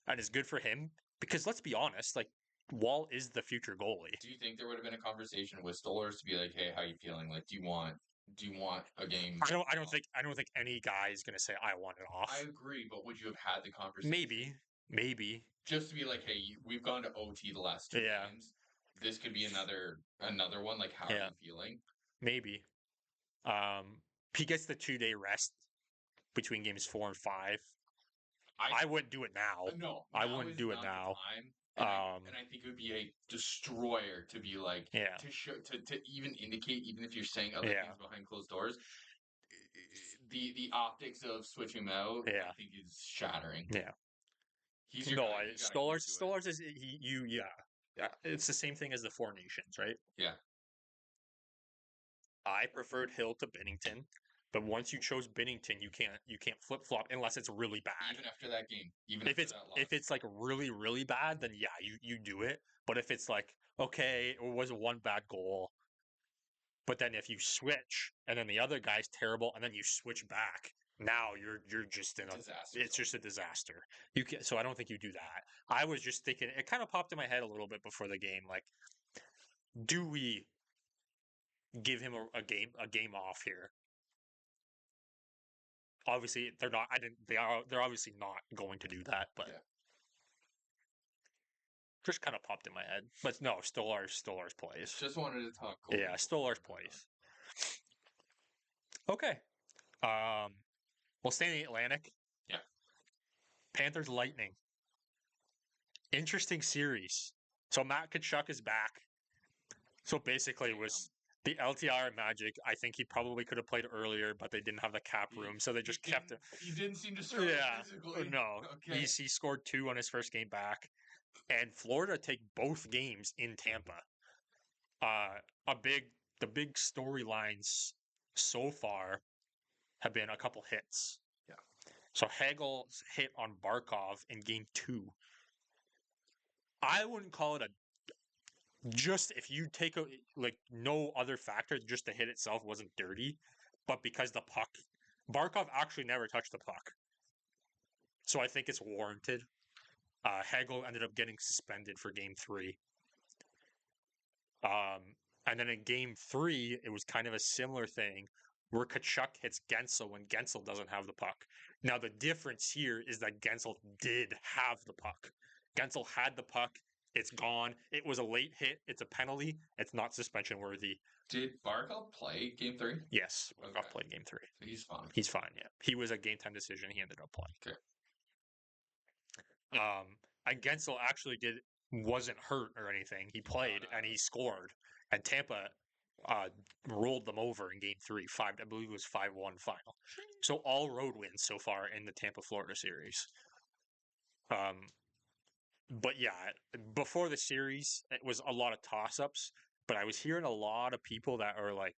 and it's good for him because let's be honest, like Wall is the future goalie. Do you think there would have been a conversation with Stolarz to be like, hey, how you feeling? Like, do you want Do you want a game? I don't think any guy is gonna say I want it off. I agree, but would you have had the conversation? Maybe. Just to be like, hey, we've gone to OT the last 2 Yeah. games. This could be another one. Like, how are Yeah. you feeling? Maybe. He gets the 2-day rest between games 4 and 5. I wouldn't do it now. No, I now wouldn't is do it not the now. time. And I think it would be a destroyer to be like Yeah. to show to even indicate, even if you're saying other Yeah. things behind closed doors, the optics of switching him out, Yeah. I think is shattering. Yeah. He's your No, guy. You gotta keep to it. Stolarz is yeah. It's the same thing as the Four Nations, right? Yeah. I preferred Hill to Binnington, but once you chose Binnington, you can't flip flop unless it's really bad. Even after that game, even If after it's that loss. if it's like really bad, then yeah, you do it. But if it's like okay, it was one bad goal, but then if you switch and then the other guy's terrible, and then you switch back, now you're just in a Disaster it's zone. just a disaster. You can so I don't think you do that. I was just thinking it kind of popped in my head a little bit before the game, like, do we give him a game off here? Obviously, they're not. They're obviously not going to do that, but Yeah. just kind of popped in my head. But no, Stolarz plays. Just wanted to talk. Yeah, Stolarz plays. Okay. We'll stay in the Atlantic. Yeah. Panthers Lightning. Interesting series. So Matt Tkachuk is back. So basically, it was the LTR Magic. I think he probably could have played earlier, but they didn't have the cap room, so they just kept it. He didn't seem to struggle physically. No. Okay. He scored 2 on his first game back, and Florida take both games in Tampa. The big storylines so far have been a couple hits. Yeah. So Hagel's hit on Barkov in game 2. I wouldn't call it just if you take no other factor, just the hit itself wasn't dirty, but because the puck, Barkov actually never touched the puck. So I think it's warranted. Hagel ended up getting suspended for game 3. And then in game 3, it was kind of a similar thing where Tkachuk hits Gensel when Gensel doesn't have the puck. Now, the difference here is that Gensel did have the puck. Gensel had the puck. It's gone. It was a late hit. It's a penalty. It's not suspension worthy. Did Barkov play game 3? Yes, Barkov played game 3. So he's fine. He's fine, yeah. He was a game time decision. He ended up playing. Okay. And Gensel actually wasn't hurt or anything. He played and he scored. And Tampa rolled them over in game 3. I believe it was 5-1 final. So all road wins so far in the Tampa-Florida series. But yeah, before the series, it was a lot of toss-ups. But I was hearing a lot of people that are like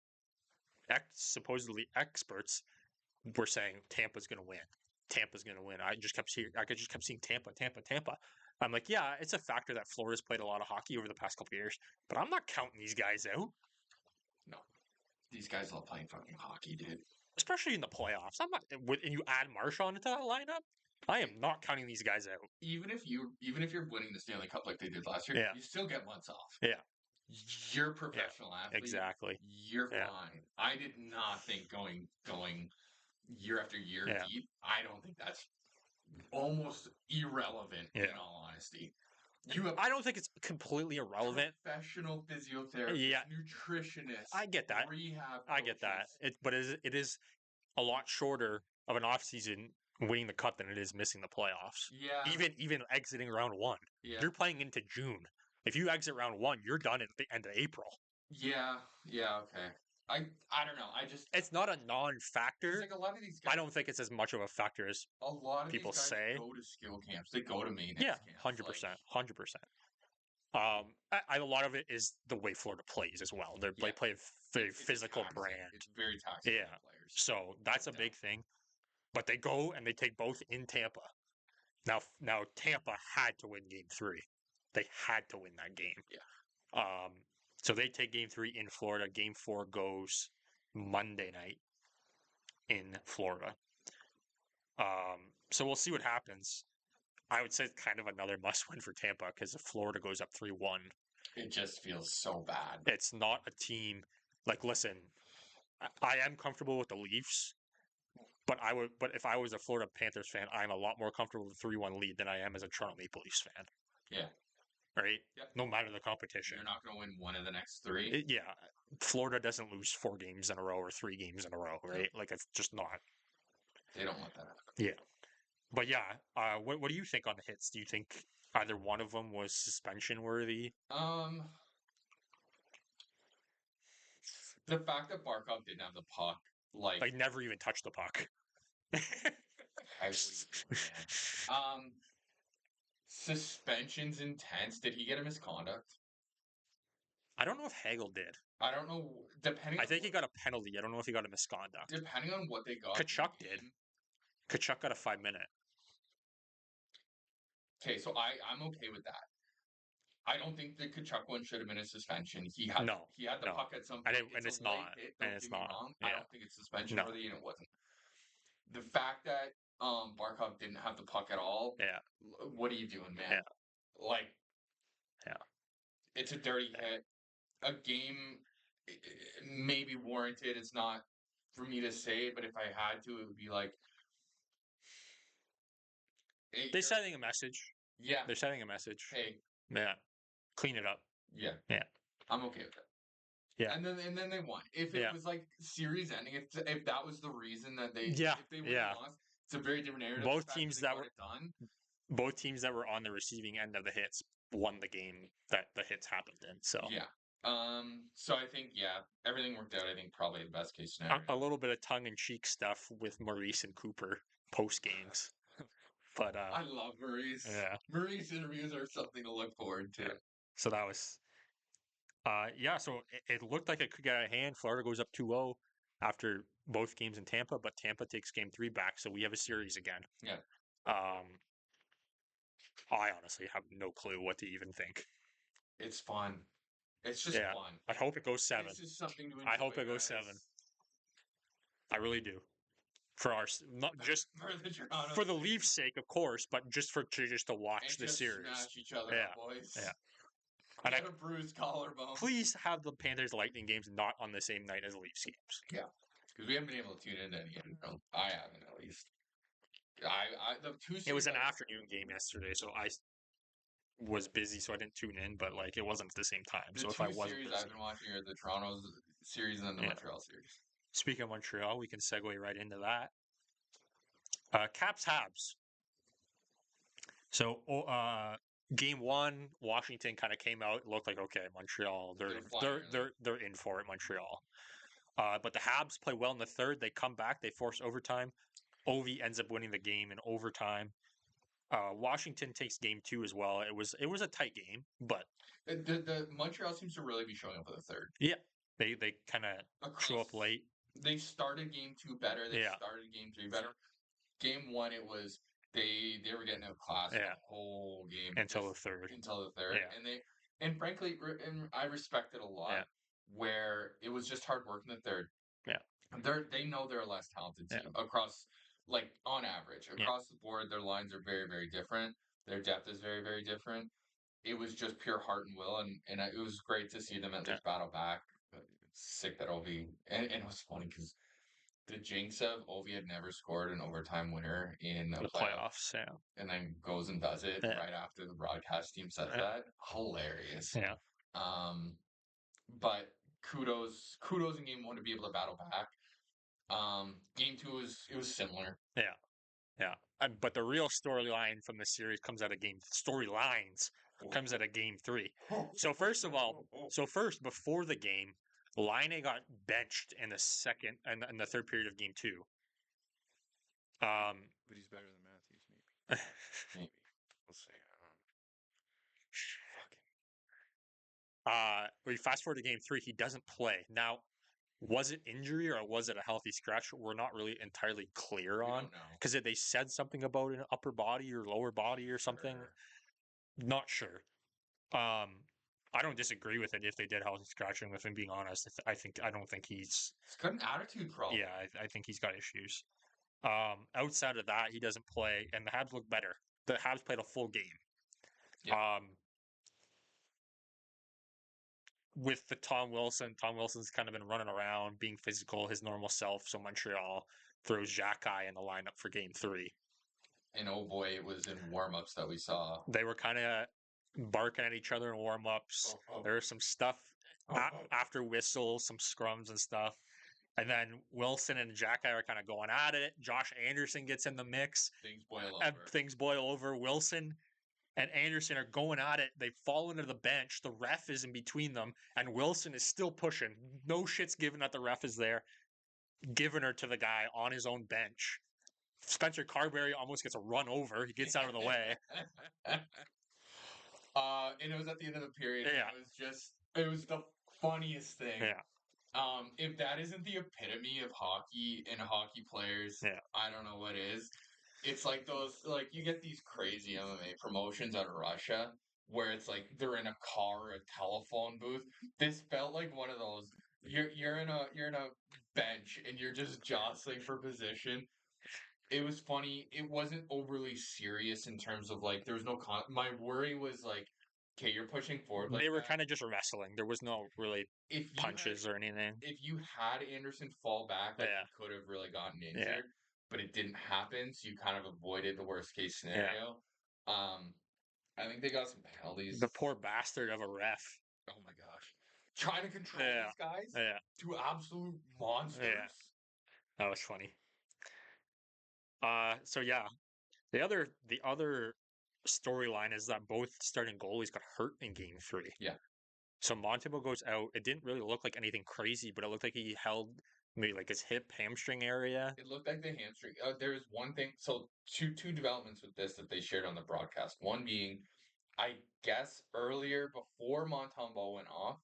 supposedly experts were saying Tampa's going to win. Tampa's going to win. I just kept seeing Tampa. I'm like, yeah, it's a factor that Florida's played a lot of hockey over the past couple of years, but I'm not counting these guys out. No, these guys love playing fucking hockey, dude. Especially in the playoffs. I'm not. And you add Marchand into that lineup, I am not counting these guys out. Even if you're winning the Stanley Cup like they did last year, you still get months off. Yeah. You're a professional athlete. Exactly. You're fine. I did not think going year after year deep. I don't think that's almost irrelevant in all honesty. I don't think it's completely irrelevant. Professional physiotherapist, nutritionist. I get that. Rehab. I get that. But it is a lot shorter of an off season winning the cup than it is missing the playoffs. Yeah. Even exiting round 1. Yeah. You're playing into June. If you exit round 1, you're done at the end of April. Yeah. Okay. I don't know. It's not a non-factor. Like a lot of these guys, I don't think it's as much of a factor as a lot of people these guys say. Go to skill camps. They go to maintenance camps. 100%. A lot of it is the way Florida plays as well. They play a very physical brand. It's very toxic. Yeah. Players. So that's a big thing. But they go and they take both in Tampa. Now Tampa had to win game 3. They had to win that game. Yeah. So they take game 3 in Florida. Game 4 goes Monday night in Florida. So we'll see what happens. I would say it's kind of another must-win for Tampa because if Florida goes up 3-1, it just feels so bad. It's not a team like. Listen, I am comfortable with the Leafs, but if I was a Florida Panthers fan, I'm a lot more comfortable with a 3-1 lead than I am as a Toronto Maple Leafs fan. Yeah. Right. Yep. No matter the competition. You're not going to win one of the next 3. Yeah. Florida doesn't lose 4 games in a row or 3 games in a row, right? Like it's just not. They don't want that happen. Yeah. But yeah, what do you think on the hits? Do you think either one of them was suspension worthy? The fact that Barkov didn't have the puck, like never even touched the puck. Suspension's intense. Did he get a misconduct? I don't know if Hagel did. I don't know. I think he got a penalty. I don't know if he got a misconduct. Depending on what they got. Tkachuk did. Tkachuk got a 5-minute. Okay, so I'm okay with that. I don't think the Tkachuk one should have been a suspension. He had the puck at some point. And it's not. And it's not. I don't think it's suspension worthy, and it wasn't. The fact that Barkov didn't have the puck at all. Yeah. What are you doing, man? Yeah. It's a dirty hit. A game may be warranted. It's not for me to say, but if I had to, it would be like. They're sending a message. Yeah. They're sending a message. Hey. Yeah. Clean it up. Yeah. Yeah. I'm okay with that. Yeah. And then they won. If it was like series ending, if that was the reason that they if they would have lost, it's a very different narrative. Both teams that were on the receiving end of the hits won the game that the hits happened in. So yeah. So I think everything worked out. I think probably the best case scenario. A little bit of tongue in cheek stuff with Maurice and Cooper post games. But I love Maurice. Yeah. Maurice interviews are something to look forward to. So that was so it looked like it could get out of hand. Florida goes up 2-0 after both games in Tampa, but Tampa takes game 3 back, so we have a series again. Yeah. I honestly have no clue what to even think. It's fun. It's just fun. I hope it goes 7. This is something to enjoy, I hope it goes 7. I really do. For our not just for the Leafs' sake, of course, but just to watch the series. Smash each other up, boys. Yeah. And a bruised collarbone. Please have the Panthers Lightning games not on the same night as Leafs games. Yeah, because we haven't been able to tune into any of them. I haven't, at least. The 2 series. It was an afternoon game yesterday, so I was busy, so I didn't tune in. But it wasn't at the same time. So if I wasn't series busy, I've been watching are the Toronto series and then the Montreal series. Speaking of Montreal, we can segue right into that. Caps Habs. So, game 1, Washington kind of came out. Looked like okay, Montreal. They're in for it, Montreal. But the Habs play well in the third. They come back. They force overtime. Ovi ends up winning the game in overtime. Washington takes game 2 as well. It was a tight game, but the Montreal seems to really be showing up for the third. Yeah, they kind of show up late. They started game 2 better. They started game 3 better. Game 1, it was they were getting outclassed the whole game until the third. Yeah. And frankly, I respect it a lot. Yeah. Where it was just hard work in the third. Yeah, they know they're a less talented team across, on average across the board. Their lines are very, very different. Their depth is very, very different. It was just pure heart and will, and it was great to see them at least battle back. Sick that Ovi and it was funny because the jinx of Ovi had never scored an overtime winner in the playoffs, and then goes and does it right after the broadcast team says that. Hilarious. Yeah. But kudos in game 1 to be able to battle back. Game 2 it was similar. Yeah. But the real storyline from the series comes out of game 3. So first before the game, Laine got benched in the second and in the third period of game 2. But he's better than Matthews, maybe. Maybe. We'll see. We fast forward to game 3, he doesn't play. Now, was it injury or was it a healthy scratch? We're not really entirely clear on, because they said something about an upper body or lower body or something. Not sure. I don't disagree with it if they did healthy scratching. With him being honest, I don't think he's got an attitude problem. Yeah, I think he's got issues. Outside of that, he doesn't play, and the Habs look better. The Habs played a full game. Yeah. with the Tom Wilson's kind of been running around, being physical, his normal self. So Montreal throws Xhekaj in the lineup for Game 3. And oh boy, it was in warm-ups that we saw. They were kind of barking at each other in warm-ups. There was some stuff after whistles, some scrums and stuff. And then Wilson and Xhekaj are kind of going at it. Josh Anderson gets in the mix. Things boil And over. things boil over. Wilson and Anderson are going at it. They fall into the bench. The ref is in between them. And Wilson is still pushing. No shit's given that the ref is there. Giving her to the guy on his own bench. Spencer Carberry almost gets a run over. He gets out of the way. And it was at the end of the period. Yeah. It was the funniest thing. Yeah. If that isn't the epitome of hockey and hockey players, Yeah. I don't know what is. It's like those, like you get these crazy MMA promotions out of Russia where it's like they're in a car or a telephone booth. This felt like one of those. You're in a bench and you're just jostling for position. It was funny. It wasn't overly serious in terms of like there was no my worry was like, okay, you're pushing forward. Like They were that. kind of just wrestling. There was no really If you punches or anything. If you had Anderson fall back, like Yeah. he could have really gotten injured, but it didn't happen, so you kind of avoided the worst case scenario. I think they got some penalties. The poor bastard of a ref. Oh my gosh. Trying to control Yeah. these guys Yeah. to absolute monsters. Yeah. That was funny. So yeah. The other storyline is that both starting goalies got hurt in Game 3. Yeah. So Montembeault goes out. It didn't really look like anything crazy, but it looked like he held maybe like his hip, hamstring area. It looked like the hamstring. There was one thing. So two developments with this that they shared on the broadcast. One being, I guess earlier before Montembeault went off,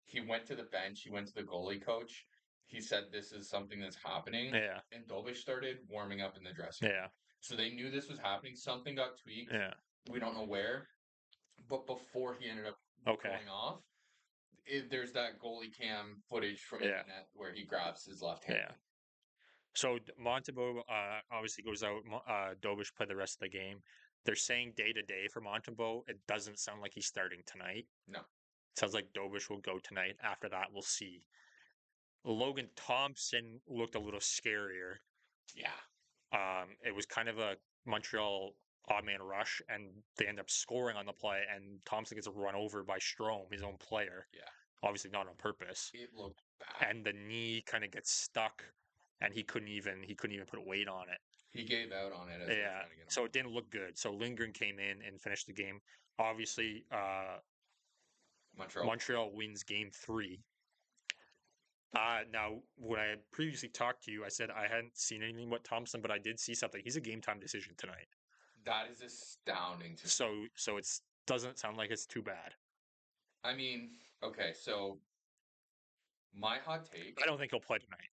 he went to the bench. He went to the goalie coach. He said this is something that's happening. Yeah. And Dobish started warming up in the dressing room. Yeah. So they knew this was happening. Something got tweaked. Yeah. We don't know where. But before he ended up going off, there's that goalie cam footage from the net where he grabs his left hand. Yeah. So Montembeault obviously goes out. Dobish played the rest of the game. They're saying day-to-day for Montembeault. It doesn't sound like he's starting tonight. No. It sounds like Dobish will go tonight. After that, we'll see. Logan Thompson looked a little scarier. Yeah. It was kind of a Montreal odd man rush, and they end up scoring on the play, and Thompson gets run over by Strome, his own player. Yeah. Obviously not on purpose. It looked bad. And the knee kind of gets stuck, and he couldn't even put weight on it. He gave out on it. Yeah. So it didn't look good. So Lindgren came in and finished the game. Obviously, Montreal wins Game 3. Now, when I previously talked to you, I said I hadn't seen anything with Thompson, but I did see something. He's a game-time decision tonight. That is astounding to me. So it doesn't sound like it's too bad. I mean, okay, so my hot take... I don't think he'll play tonight.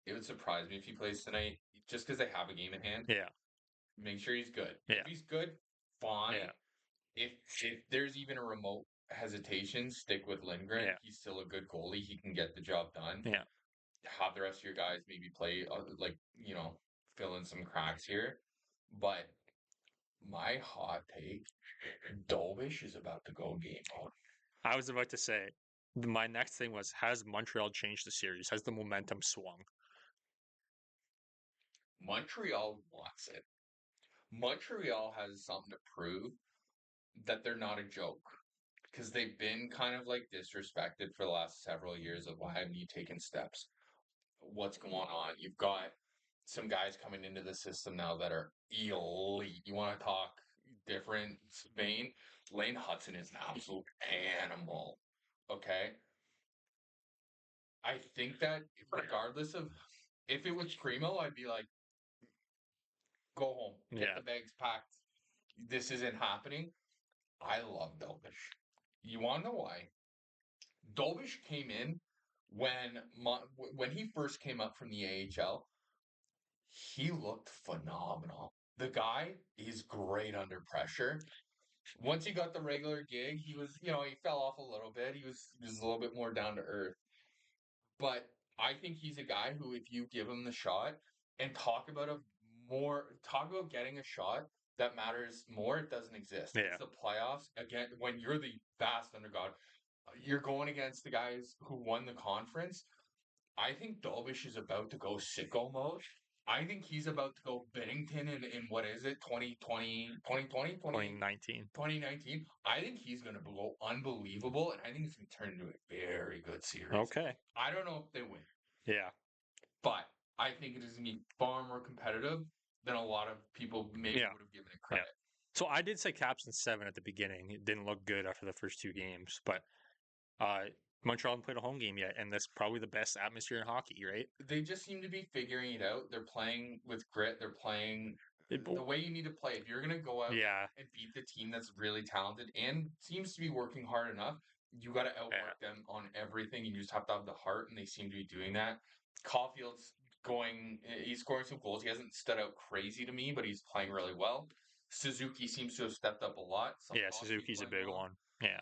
It would surprise me if he plays tonight, just because they have a game in hand. Yeah. Make sure he's good. Yeah. If he's good, fine. Yeah. If there's even a remote hesitation, stick with Lindgren. Yeah. He's still a good goalie. He can get the job done. Yeah. Have the rest of your guys maybe play, fill in some cracks here. But my hot take, Dobish is about to go game mode. I was about to say, my next thing was, has Montreal changed the series? Has the momentum swung? Montreal wants it. Montreal has something to prove that they're not a joke. Because they've been kind of like disrespected for the last several years of why haven't you taken steps? What's going on? You've got some guys coming into the system now that are elite. You want to talk different vein? Lane Hudson is an absolute animal. Okay? I think that regardless of if it was Primo, I'd be like, go home. Get the bags packed. This isn't happening. I love Dobish. You want to know why? Dobish came in when he first came up from the AHL. He looked phenomenal. The guy is great under pressure. Once he got the regular gig, he was, he fell off a little bit. He was a little bit more down to earth. But I think he's a guy who, if you give him the shot and talk about getting a shot that matters more, it doesn't exist. Yeah. It's the playoffs. Again, when you're the vast underdog, You're going against the guys who won the conference. I think Dolbish is about to go sicko mode. I think he's about to go Bennington in what is it, 2019. 2019. I think he's going to go unbelievable, and I think it's going to turn into a very good series. Okay. I don't know if they win, Yeah. but I think it is going to be far more competitive than a lot of people maybe Yeah. would have given it credit. So I did say Caps in 7 at the beginning. It didn't look good after the first 2 games, but Montreal hasn't played a home game yet, and that's probably the best atmosphere in hockey, right? They just seem to be figuring it out. They're playing with grit. They're playing the way you need to play. If you're going to go out Yeah. and beat the team that's really talented and seems to be working hard enough, you got to outwork them on everything. And you just have to have the heart, and they seem to be doing that. Caulfield's he's scoring some goals. He hasn't stood out crazy to me, but he's playing really well. Suzuki seems to have stepped up a lot. Yeah, Suzuki's a big one. Yeah.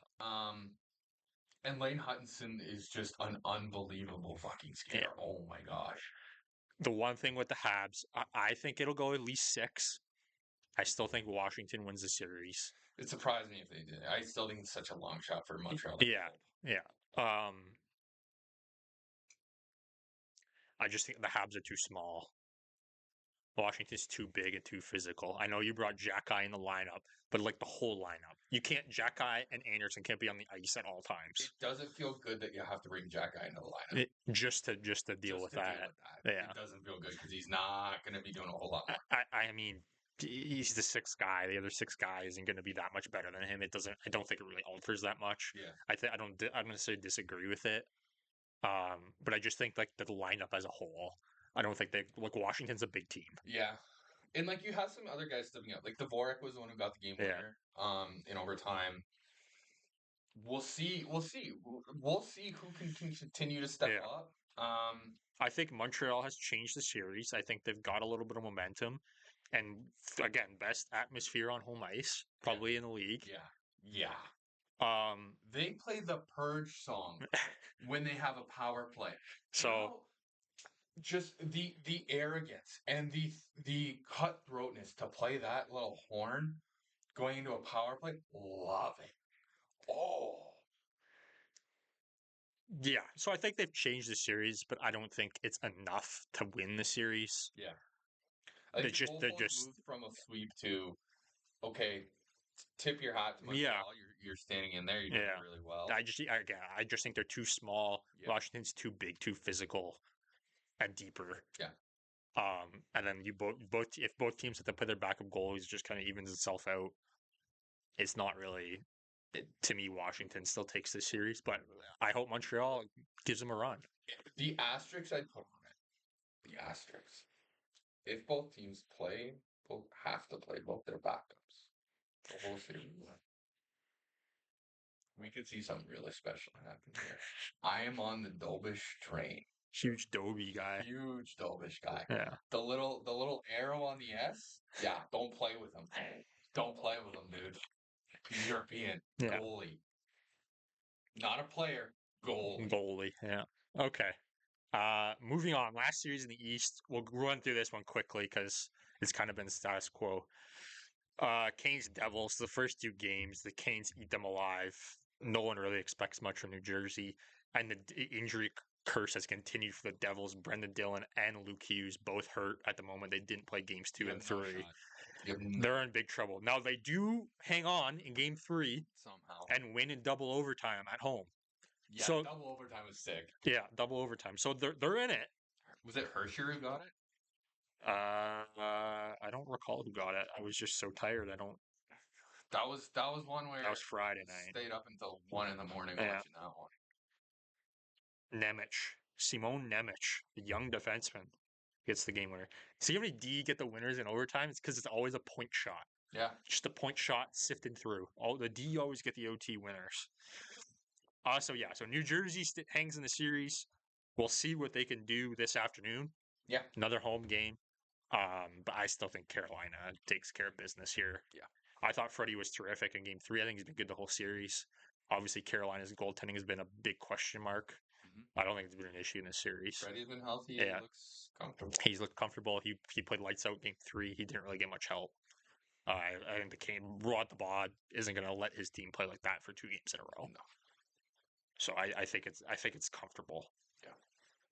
And Lane Hutchinson is just an unbelievable fucking skater. Yeah. Oh my gosh. The one thing with the Habs, I think it'll go at least 6. I still think Washington wins the series. It surprised me if they did. I still think it's such a long shot for Montreal. Yeah. I just think the Habs are too small. Washington's too big and too physical. I know you brought Jacky in the lineup, but like the whole lineup, you can't. Jacky and Anderson can't be on the ice at all times. It doesn't feel good that you have to bring Jacky into the lineup just to deal with that. Yeah, it doesn't feel good because he's not going to be doing a whole lot more. I mean, he's the 6th guy. The other 6 guys isn't going to be that much better than him. It doesn't. I don't think it really alters that much. Yeah, I don't necessarily disagree with it. But I just think like the lineup as a whole. I don't think Washington's a big team. Yeah. And like you have some other guys stepping up. Like Dvorak was the one who got the game winner in overtime. We'll see who can continue to step up. I think Montreal has changed the series. I think they've got a little bit of momentum. And again, best atmosphere on home ice, probably in the league. Yeah. They play the Purge song when they have a power play. So just the arrogance and the cutthroatness to play that little horn going into a power play, love it. Oh. Yeah, so I think they've changed the series, but I don't think it's enough to win the series. Yeah. They're just moved from a sweep to okay, tip your hat to Montreal. Yeah. You're standing in there, you're doing really well. I just think they're too small. Yeah. Washington's too big, too physical, and deeper. Yeah. And then if both teams have to put their backup goalies, it just kind of evens itself out. It's not really, to me, Washington still takes this series, but I hope Montreal gives them a run. The asterisks I'd put on it. The asterisks. If both teams have to play both their backups the whole series, we could see something really special happen here. I am on the Dolbish train. Huge Dobie guy. Huge Dolbish guy. Yeah. The little arrow on the S. Yeah, don't play with him. Don't play with him, dude. He's European. Yeah. Goalie. Not a player. Goalie, yeah. Okay. Moving on. Last series in the East. We'll run through this one quickly because it's kind of been status quo. Canes Devils, the first 2 games, the Canes eat them alive. No one really expects much from New Jersey. And the injury curse has continued for the Devils. Brendan Dillon and Luke Hughes both hurt at the moment. They didn't play games 2 and 3. They're in big trouble. Now, they do hang on in game 3 somehow and win in double overtime at home. Yeah, so, double overtime was sick. Yeah, double overtime. So they're in it. Was it Hersher who got it? I don't recall who got it. I was just so tired. I don't. That was one where that was Friday night. Stayed up until 1 a.m. watching that one. Nemec, Simon Nemec, the young defenseman, gets the game winner. See how many D get the winners in overtime? It's because it's always a point shot. Yeah, just a point shot sifted through. All the D always get the OT winners. So New Jersey hangs in the series. We'll see what they can do this afternoon. Yeah, another home game. But I still think Carolina takes care of business here. Yeah, I thought Freddie was terrific in game 3. I think he's been good the whole series. Obviously, Carolina's goaltending has been a big question mark. Mm-hmm. I don't think it's been an issue in this series. Freddie's been healthy. Yeah. He looks comfortable. He's looked comfortable. He played lights out game 3. He didn't really get much help. I think Rod the Bod isn't going to let his team play like that for 2 games in a row. No. So I think it's comfortable.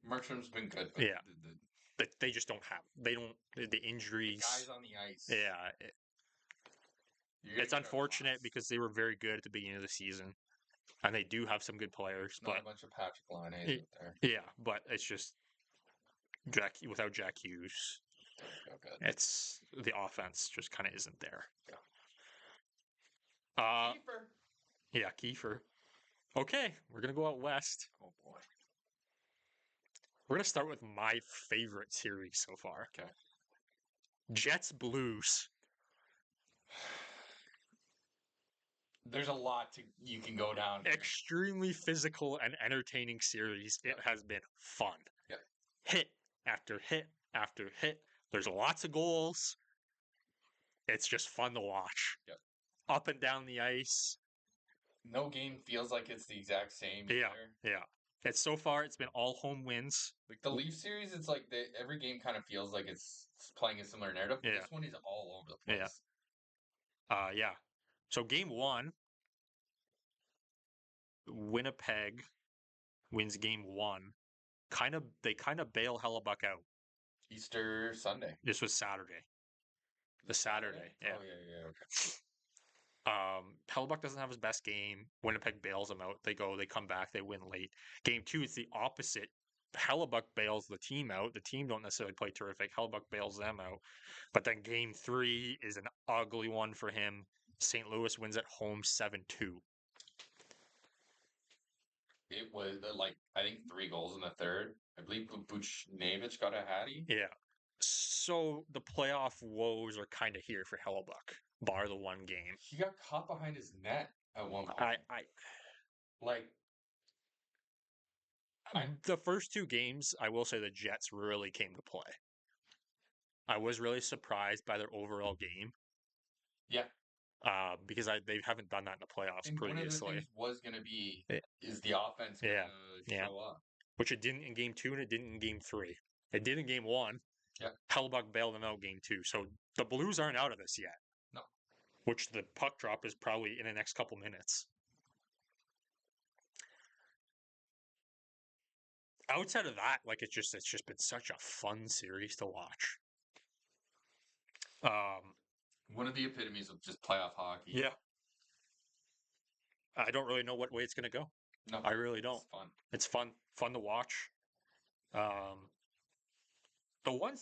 Markstrom's been good, but Yeah. But they just don't have. They don't. The the injuries. guys on the ice. Yeah, You're gonna it's get unfortunate outclassed. because they were very good at the beginning of the season, and they do have some good players. Not But a bunch of Patrick Laine It- out there. yeah, but it's just without Jack Hughes, Feel good. it's the offense just kind of isn't there. Kiefer. Yeah, Kiefer. Okay, we're gonna go out west. Oh boy. We're gonna start with my favorite series so far. Okay. Jets Blues. There's a lot you can go down here. Extremely physical and entertaining series. It has been fun. Yep. Hit after hit after hit. There's lots of goals. It's just fun to watch. Yep. Up and down the ice. No game feels like it's the exact same. Yeah. Either. Yeah. So far, it's been all home wins. Like the Leaf series, it's like every game kind of feels like it's playing a similar narrative. But Yeah. This one is all over the place. Yeah. So game 1, Winnipeg wins game 1. They kind of bail Hellebuck out. Easter Sunday. This was Saturday. The Saturday. Yeah. Oh yeah. Okay. Hellebuck doesn't have his best game. Winnipeg bails him out. They come back, they win late. Game 2, it's the opposite. Hellebuck bails the team out. The team don't necessarily play terrific. Hellebuck bails them out. But then game 3 is an ugly one for him. St. Louis wins at home 7-2. It was I think 3 goals in the third. I believe Buchnevich got a hattie. Yeah. So the playoff woes are kind of here for Hellebuck, bar the one game. He got caught behind his net at one point. The first 2 games, I will say the Jets really came to play. I was really surprised by their overall game. Yeah. Because they haven't done that in the playoffs And previously. one of the things was going to be, Yeah. is the offense going to show up? Which it didn't in game 2 and it didn't in game 3. It did in game 1. Yeah. Hellebuck bailed them out game 2. So the Blues aren't out of this yet. No. Which the puck drop is probably in the next couple minutes. Outside of that, it's just been such a fun series to watch. One of the epitomes of just playoff hockey. Yeah. I don't really know what way it's going to go. No, I really don't. It's fun to watch.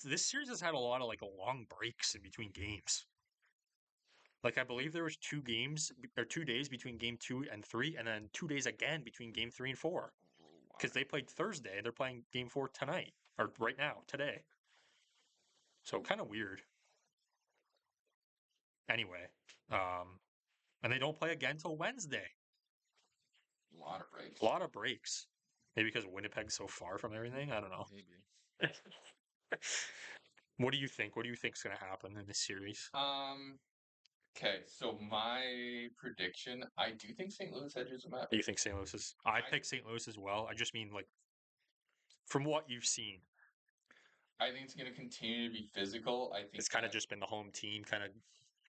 This series has had a lot of long breaks in between games. I believe there was 2 days between game 2 and 3, and then 2 days again between game 3 and 4. Because they played Thursday, they're playing game 4 tonight, or right now, today. So kind of weird. Anyway, and they don't play again till Wednesday. A lot of breaks. A lot of breaks. Maybe because Winnipeg's so far from everything. I don't know. Maybe. What do you think? What do you think's going to happen in this series? Okay, so my prediction, I do think St. Louis edges them out. You think St. Louis is? I pick St. Louis as well. I just mean from what you've seen. I think it's going to continue to be physical. I think it's kind of just been the home team kind of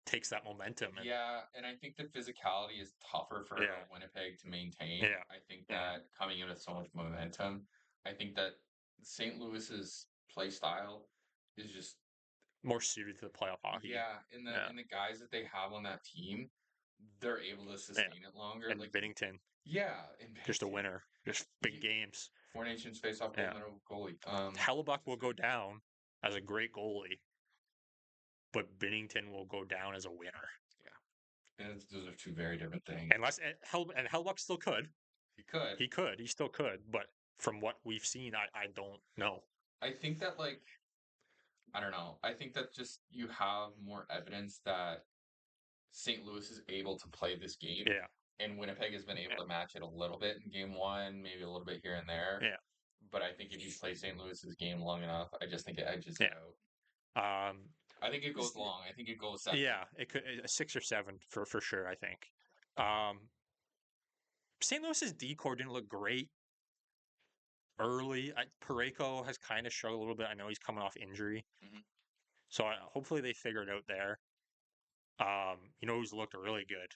takes that momentum. And I think the physicality is tougher for Winnipeg to maintain. Yeah. I think that coming in with so much momentum, I think that St. Louis's play style is just more suited to the playoff hockey. Yeah, and the guys that they have on that team, they're able to sustain it longer. And Binnington. Yeah. Just a winner. Just big games. 4 Nations face-off goalie. Hellebuck will go down as a great goalie, but Binnington will go down as a winner. Yeah. And those are 2 very different things. And Hellebuck still could. He could. He still could. But from what we've seen, I don't know. I think that, I don't know. I think that just you have more evidence that St. Louis is able to play this game. Yeah. And Winnipeg has been able to match it a little bit in game 1, maybe a little bit here and there. Yeah. But I think if you play St. Louis's game long enough, I just think it edges it out. I think it goes long. I think it goes 7. Yeah, it could 6 or 7 for sure. I think. St. Louis's D-corps didn't look great early. Parayko has kind of struggled a little bit. I know he's coming off injury, so hopefully they figure it out there. Who's looked really good?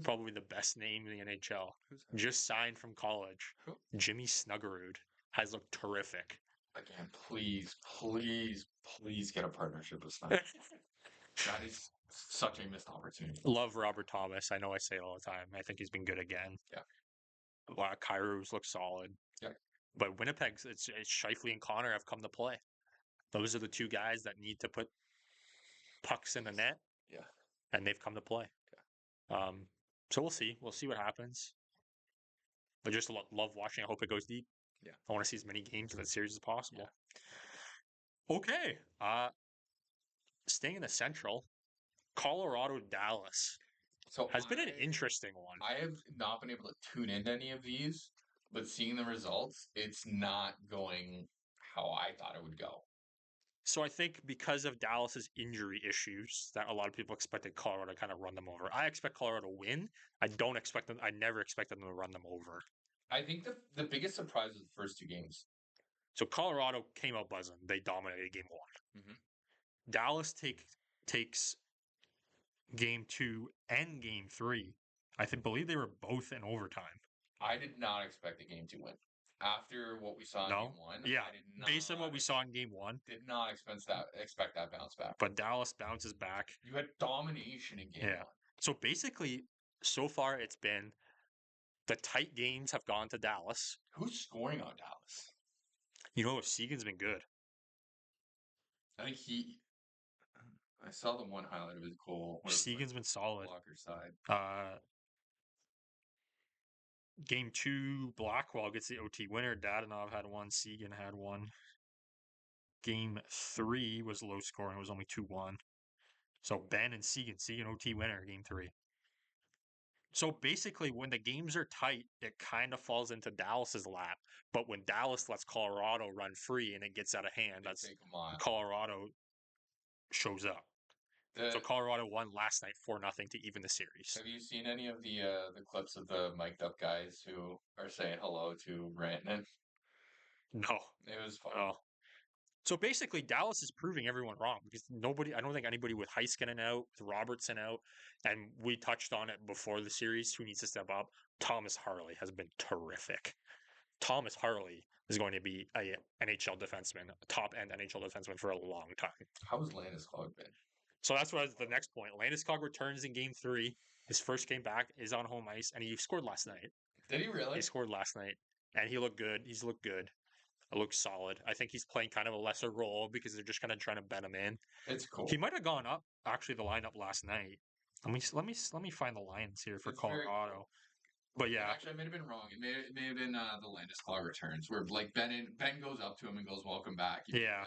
Probably the best name in the NHL. Who's that? Just signed from college. Who? Jimmy Snuggerud has looked terrific. Again, please, please, please get a partnership with Snyder. That is such a missed opportunity. Love Robert Thomas. I know I say it all the time. I think he's been good again. Yeah. Kairos looks solid. Yeah. But Winnipeg's it's Scheifele and Connor have come to play. Those are the two guys that need to put pucks in the net. Yeah. And they've come to play. Yeah. So we'll see. We'll see what happens. But just love watching. I hope it goes deep. Yeah. I want to see as many games of that series as possible. Yeah. Okay. Staying in the Central, Colorado Dallas has been an interesting one. I have not been able to tune into any of these, but seeing the results, it's not going how I thought it would go. So I think because of Dallas's injury issues, that a lot of people expected Colorado to kind of run them over. I expect Colorado to win. I never expected them to run them over. I think the biggest surprise was the first two games. So Colorado came out buzzing. They dominated game one. Mm-hmm. Dallas takes game 2 and game 3. I believe they were both in overtime. I did not expect the game to win. After what we saw in game 1, yeah, I did not, based on what we saw in game 1, did not expect that bounce back. But Dallas bounces back. You had domination in game 1. So basically, so far it's been the tight games have gone to Dallas. Who's scoring on Dallas? You know, Seguin's been good. I think I saw the one highlight of his goal. Seguin's been solid. Blocker side. Game 2, Blackwell gets the OT winner. Dadonov had one. Seguin had one. Game 3 was low scoring. It was only 2-1. So Ben and Seguin OT winner, game 3. So basically, when the games are tight, it kind of falls into Dallas's lap. But when Dallas lets Colorado run free and it gets out of hand, that's Colorado shows up. So Colorado won last night 4-0 to even the series. Have you seen any of the clips of the mic'd up guys who are saying hello to Rantanen? No. It was fun. Oh. So basically, Dallas is proving everyone wrong because I don't think anybody with Heiskanen out, with Robertson out, and we touched on it before the series, who needs to step up. Thomas Harley has been terrific. Thomas Harley is going to be a NHL defenseman, a top-end NHL defenseman for a long time. How has Landeskog been? So that's what the next point. Landeskog returns in game 3. His first game back is on home ice, and he scored last night. Did he really? He scored last night, and he looked good. He's looked good. It looks solid. I think he's playing kind of a lesser role because they're just kind of trying to bend him in. It's cool. He might have gone up actually the lineup last night. Let me find the lines here for Colorado. Cool. But yeah, actually, I may have been wrong. It may have been the Landeskog returns where like Ben goes up to him and goes, "Welcome back." Yeah.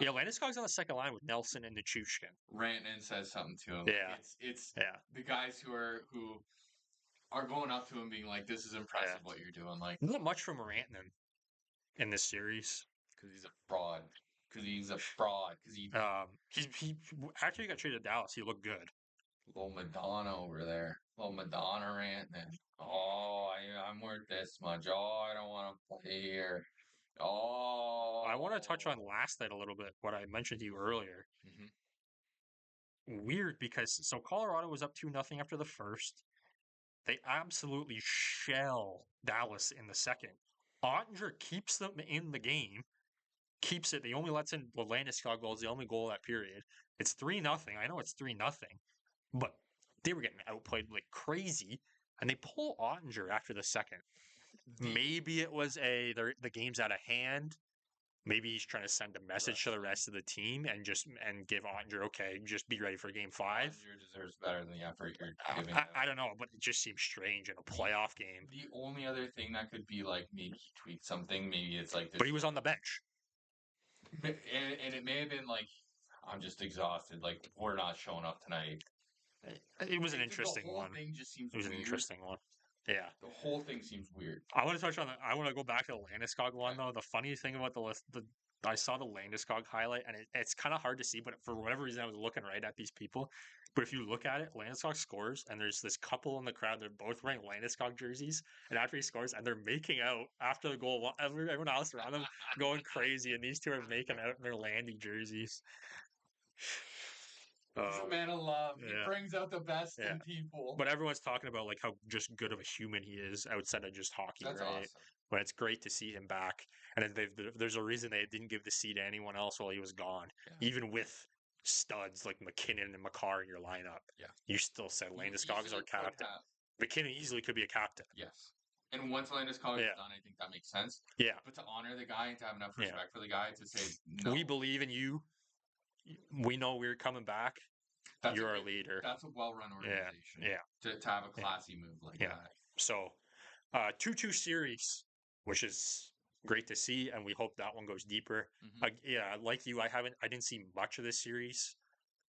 Landeskog's on the second line with Nelson and Nichushkin. Rantanen says something to him. Yeah, it's the guys who are going up to him, being like, "This is impressive what you're doing." Like, not much from Rantanen in this series because he's a fraud. Because he actually got traded to Dallas. He looked good. Little Madonna over there. Little Madonna Rantanen. Oh, I'm worth this much. Oh, I don't want to play here. Oh, I want to touch on last night a little bit. What I mentioned to you earlier. Mm-hmm. Weird because Colorado was up 2-0 after the first. They absolutely shell Dallas in the second. Ottinger keeps them in the game. Keeps it. They only lets in the Landeskog goal. Is the only goal of that period. It's 3-0. I know it's 3-0, but they were getting outplayed like crazy, and they pull Ottinger after the second. Maybe it was the game's out of hand. Maybe he's trying to send a message to the rest of the team and give Ottinger, okay, just be ready for game 5. Ottinger deserves better than the effort you're giving. I don't know, but it just seems strange in a playoff game. The only other thing that could be like maybe he tweaked something. Maybe it's like this. But he was on the bench. And it may have been like, I'm just exhausted. Like, we're not showing up tonight. It was an interesting one. The whole thing just seems weird. An interesting one. Yeah. The whole thing seems weird. I want to touch on I want to go back to the Landeskog one, though. The funny thing about I saw the Landeskog highlight, and it's kind of hard to see, but for whatever reason, I was looking right at these people. But if you look at it, Landeskog scores, and there's this couple in the crowd. They're both wearing Landeskog jerseys, and after he scores, and they're making out after the goal. Everyone else around them going crazy, and these two are making out in their Landy jerseys. He's a man of love. He yeah. brings out the best Yeah. in people. But everyone's talking about like how just good of a human he is outside of just hockey, That's right? awesome. But it's great to see him back, and then there's a reason they didn't give the seat to anyone else while he was gone, Yeah. even with studs like McKinnon and Makar in your lineup. Yeah. You still said You Landeskog is our easily could captain. have. McKinnon easily could be a captain. Yes. And once Landeskog is Yeah. done, I think that makes sense. Yeah, But to honor the guy and to have enough Yeah. respect for the guy to say no, we believe in you. We know we're coming back. that's You're a our good- leader. That's a well-run organization. Yeah. To have a classy move like Yeah. that. So, 2-2 series, which is great to see, and we hope that one goes deeper. Mhm. Yeah, like you, I didn't see much of this series.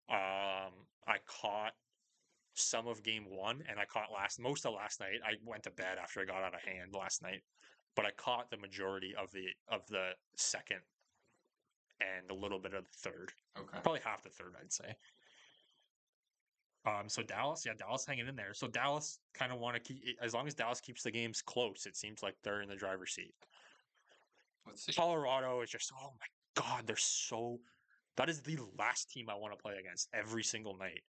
I caught some of game one, and I caught most of last night. I went to bed after I got out of hand last night, but I caught the majority of the second and a little bit of the third, Okay. probably half the third, I'd say. So Dallas hanging in there. So Dallas kind of want to keep, as long as Dallas keeps the games close, it seems like they're in the driver's seat. Let's see. Colorado is just, oh my God, that is the last team I want to play against every single night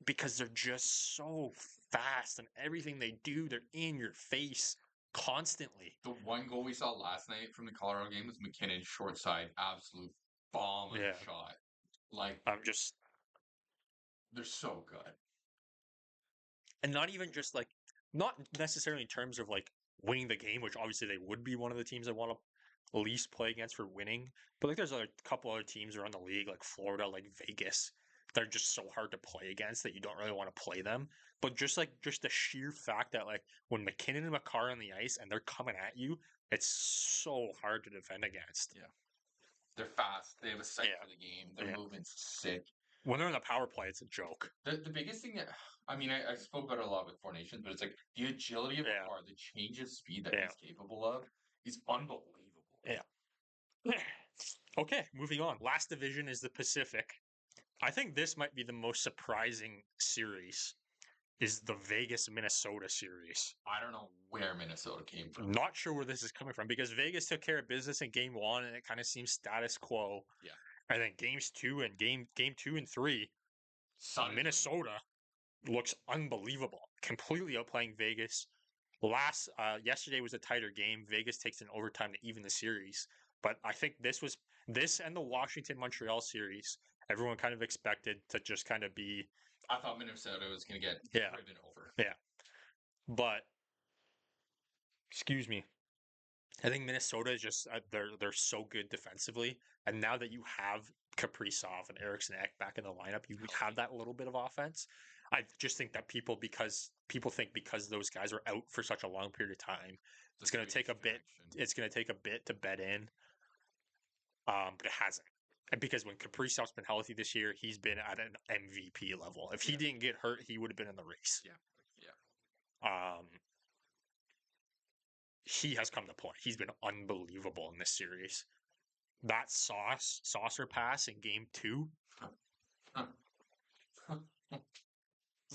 because they're just so fast and everything they do, they're in your face constantly. The one goal we saw last night from the Colorado game was McKinnon short side, absolute bomb of Yeah. a shot. Like they're so good. And not even just like, not necessarily in terms of like winning the game, which obviously they would be one of the teams I want to least play against for winning. But like, there's a couple other teams around the league, like Florida, like Vegas, they're just so hard to play against that you don't really want to play them. But just the sheer fact that like when McKinnon and Makar on the ice and they're coming at you, it's so hard to defend against. Yeah. They're fast. They have a sight Yeah. for the game. Their Yeah. movement's sick. When they're in the power play, it's a joke. The biggest thing that I mean, I spoke about it a lot with Four Nations, but it's like the agility of Yeah. a car, the change of speed that Yeah. he's capable of is unbelievable. Yeah. Okay, moving on. Last division is the Pacific. I think this might be the most surprising series. Is the Vegas Minnesota series. I don't know where Minnesota came from. Not sure where this is coming from because Vegas took care of business in game one and it kind of seems status quo. Yeah. And then games two and game 2 and 3, Suddenly. Minnesota looks unbelievable. Completely outplaying Vegas. Yesterday was a tighter game. Vegas takes an overtime to even the series. But I think this and the Washington Montreal series, everyone kind of expected to just kind of be. I thought Minnesota was going to get driven over. Yeah. But excuse me. I think Minnesota is just they're so good defensively, and now that you have Kaprizov and Eriksson Ek back in the lineup, you have that little bit of offense. I just think that people think because those guys are out for such a long period of time, it's going to take a bit. It's going to take a bit to bed in. But it hasn't. And because when Kaprizov's been healthy this year, he's been at an MVP level. If he didn't get hurt, he would have been in the race. Yeah. He has come to play. He's been unbelievable in this series. That saucer pass in game 2,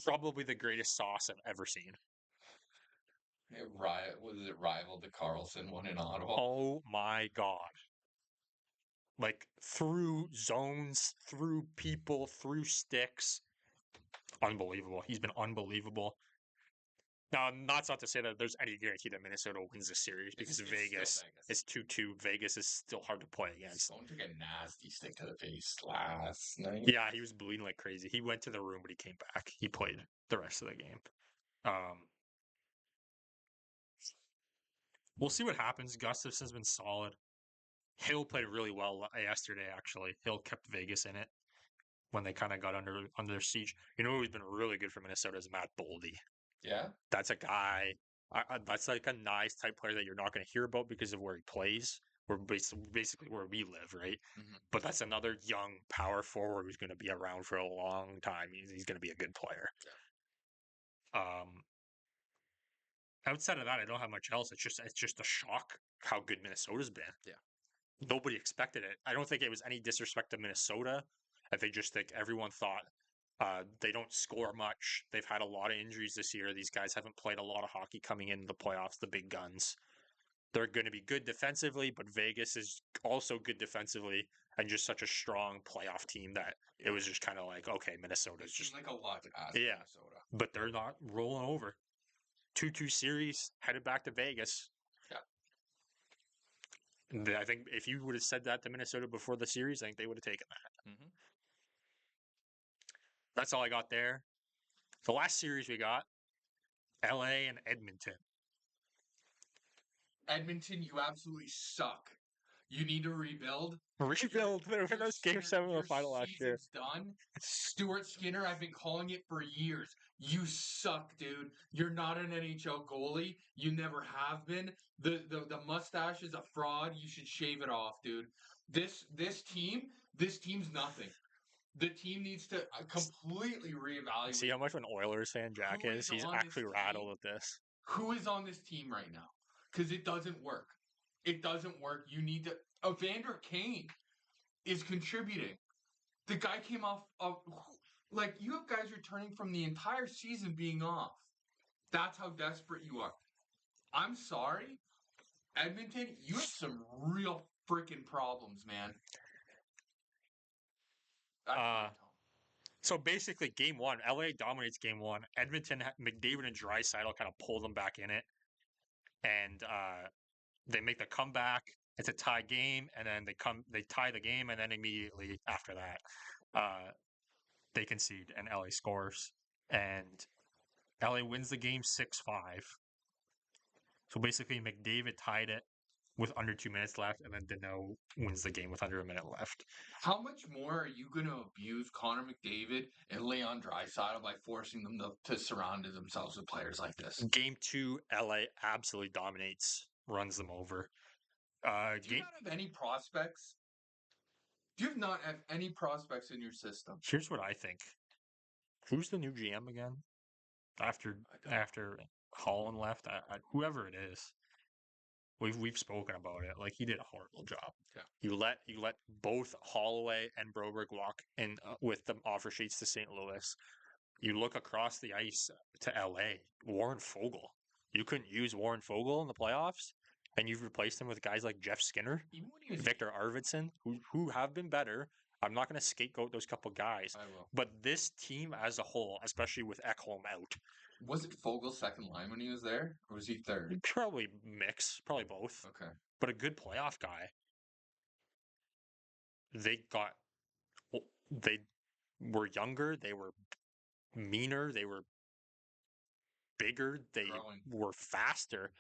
probably the greatest sauce I've ever seen. Was it rivaled the Carlson one in Ottawa? Oh my God. Like through zones, through people, through sticks. Unbelievable. He's been unbelievable. Now, that's not to say that there's any guarantee that Minnesota wins this series because It's Vegas, it's 2-2. Vegas is still hard to play against. Someone took a nasty stick to the face last night. Yeah, he was bleeding like crazy. He went to the room, but he came back. He played the rest of the game. We'll see what happens. Gustafson's been solid. Hill played really well yesterday, actually. Hill kept Vegas in it when they kind of got under siege. You know who's been really good for Minnesota is Matt Boldy. Yeah? That's a guy. That's like a nice type player that you're not going to hear about because of where he plays. We're basically where we live, right? Mm-hmm. But that's another young power forward who's going to be around for a long time. He's going to be a good player. Yeah. Outside of that, I don't have much else. It's just a shock how good Minnesota's been. Yeah. Nobody expected it. I don't think it was any disrespect to Minnesota. I think everyone thought they don't score much. They've had a lot of injuries this year. These guys haven't played a lot of hockey coming into the playoffs, the big guns. They're going to be good defensively, but Vegas is also good defensively and just such a strong playoff team that it was just kind of like, okay, Minnesota's It just, seemed like a lot to ask Yeah. Minnesota. but they're not rolling over. 2-2 series, headed back to Vegas. Yeah. I think if you would have said that to Minnesota before the series, I think they would have taken that. Mm-hmm. That's all I got there. The last series we got, LA and Edmonton. Edmonton, you absolutely suck. You need to rebuild. Rebuild. They were in those Game 7 of your the final last year. season's done. Stuart Skinner, I've been calling it for years. You suck, dude. You're not an NHL goalie. You never have been. The mustache is a fraud. You should shave it off, dude. This team's nothing. The team needs to completely reevaluate. See how much of an Oilers fan Jack Who is? is He's on actually this rattled team? with this. Who is on this team right now? Because it doesn't work. It doesn't work. You need to. Evander Kane is contributing. The guy came off of. Like, you have guys returning from the entire season being off. That's how desperate you are. I'm sorry. Edmonton, you have some real freaking problems, man. That's my tone. So basically, game one, LA dominates game one. Edmonton, McDavid and Draisaitl kind of pull them back in it, and they make the comeback. It's a tie game, and then they tie the game, and then immediately after that, they concede, and LA scores, and LA wins the game 6-5. So basically, McDavid tied it with under 2 minutes left, and then Danault wins the game with under a minute left. How much more are you going to abuse Connor McDavid and Leon Draisaitl by forcing them to surround themselves with players like this? Game 2, LA absolutely dominates, runs them over. Do you not have any prospects? Do you not have any prospects in your system? Here's what I think. Who's the new GM again? After Holland left, whoever it is, we've spoken about it. Like, he did a horrible job. Yeah. You let both Holloway and Broberg walk in with the offer sheets to St. Louis. You look across the ice to LA. Warren Fogle. You couldn't use Warren Fogle in the playoffs, and you've replaced him with guys like Jeff Skinner, Even when he was Victor Arvidsson, who have been better. I'm not going to scapegoat those couple guys. I will. But this team as a whole, especially with Ekholm out. Was it Fogel's second line when he was there? Or was he third? Probably mix. Probably both. Okay. But a good playoff guy. They were younger. They were meaner. They were bigger. They Growing. were faster.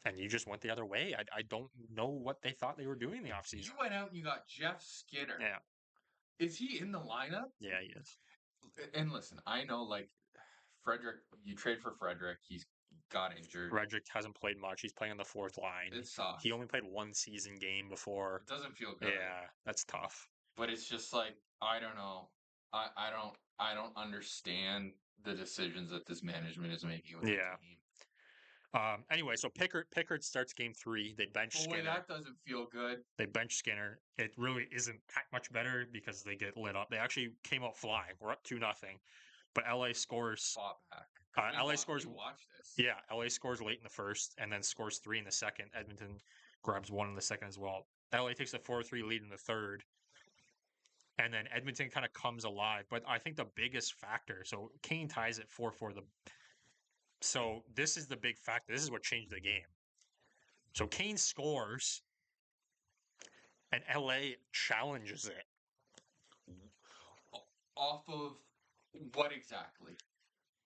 And you just went the other way. I don't know what they thought they were doing in the offseason. You went out and you got Jeff Skinner. Yeah. Is he in the lineup? Yeah, he is. And listen, I know, like, Frederick, you trade for Frederick. He's got injured. Frederick hasn't played much. He's playing on the fourth line. It sucks. He only played one season game before. It doesn't feel good. Yeah, that's tough. But it's just like, I don't know. I don't understand the decisions that this management is making with the team. Anyway, so Pickard starts game 3. They bench Boy, Skinner. that doesn't feel good. They bench Skinner. It really isn't that much better because they get lit up. They actually came out flying. We're up 2-0. But LA scores. Fought back. LA scores. We watched this. Yeah, LA scores late in the first and then scores 3 in the second. Edmonton grabs 1 in the second as well. LA takes a 4-3 lead in the third. And then Edmonton kind of comes alive. But I think the biggest factor, so Kane ties it 4-4. So this is the big factor. This is what changed the game. So Kane scores, and LA challenges it. Off of what exactly?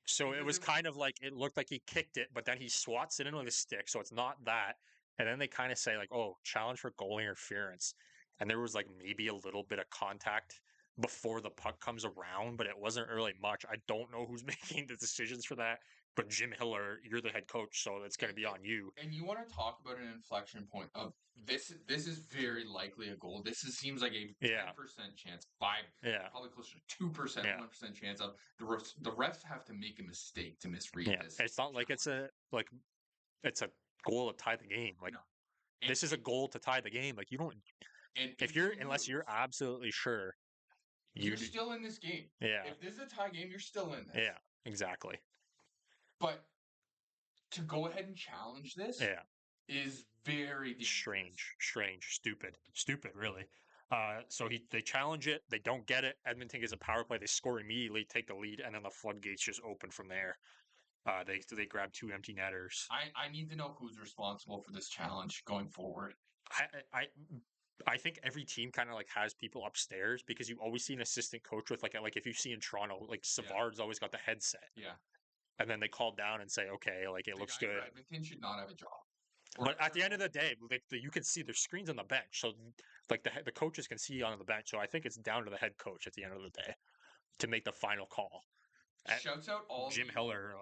So it was kind of like, it looked like he kicked it, but then he swats it in with a stick, so it's not that. And then they kind of say, like, oh, challenge for goalie interference. And there was, like, maybe a little bit of contact before the puck comes around, but it wasn't really much. I don't know who's making the decisions for that. But Jim Hiller, you're the head coach, so it's going to be on you. And you want to talk about an inflection point of this is very likely a goal. Seems like a 10% chance, probably closer to 2%, 1% chance of the refs have to make a mistake to misread this. It's not like it's a goal to tie the game. Like, no. This is a goal to tie the game. Like, you don't. And unless you're absolutely sure, you're still in this game. Yeah. If this is a tie game, you're still in this. Yeah, exactly. But to go ahead and challenge this, is very dangerous. Strange, stupid, really. So they challenge it, they don't get it. Edmonton gets a power play, they score immediately, take the lead, and then the floodgates just open from there. They grab 2 empty netters. I need to know who's responsible for this challenge going forward. I think every team kind of like has people upstairs because you always see an assistant coach with like if you see in Toronto, like Savard's always got the headset. Yeah. And then they call down and say, okay, like it The looks guy good. for Edmonton should not have a job. But at the end of the day, like you can see there's screens on the bench, so like the coaches can see on the bench. So I think it's down to the head coach at the end of the day to make the final call. Shouts out all Jim Heller.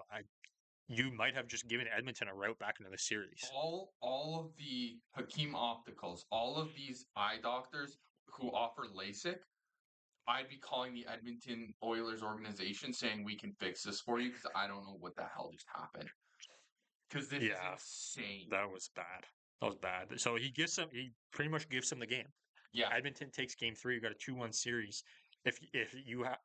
You might have just given Edmonton a route back into the series. All of the Hakeem Opticals, all of these eye doctors who offer LASIK, I'd be calling the Edmonton Oilers organization saying we can fix this for you because I don't know what the hell just happened. Because this is insane. That was bad. That was bad. So he pretty much gives him the game. Yeah. Edmonton takes game 3. You got a 2-1 series. If you have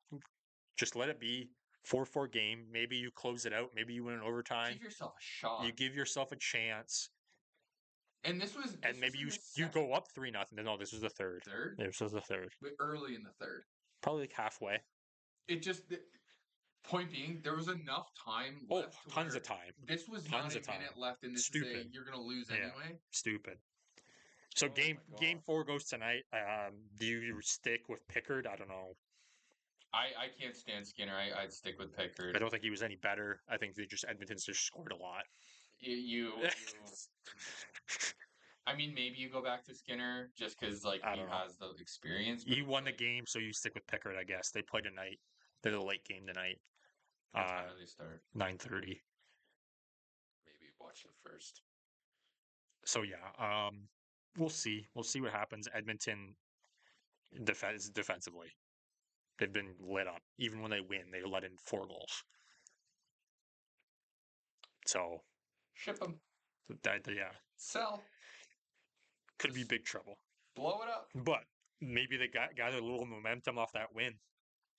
just let it be 4-4 game, maybe you close it out. Maybe you win in overtime. Give yourself a shot. You give yourself a chance. And this was. Maybe you go up 3-0. No, this was the third. Third. This was the third. But early in the third. Probably like halfway. It just. Point being, there was enough time left. Tons of time. This was tons not a minute left, and this is you're going to lose anyway. Stupid. So game 4 goes tonight. Do you stick with Pickard? I don't know. I can't stand Skinner. I'd stick with Pickard. I don't think he was any better. I think Edmonton's just scored a lot. You I mean, maybe you go back to Skinner just because he has the experience. He won the game, so you stick with Pickard, I guess. They play tonight. They're the late game tonight. What time do they start? 9:30. Maybe watch the first. So yeah, we'll see. We'll see what happens. Edmonton defensively, they've been lit up. Even when they win, they let in 4 goals. So ship them. Yeah. Sell. Could be big trouble. Blow it up. But maybe they gather a little momentum off that win.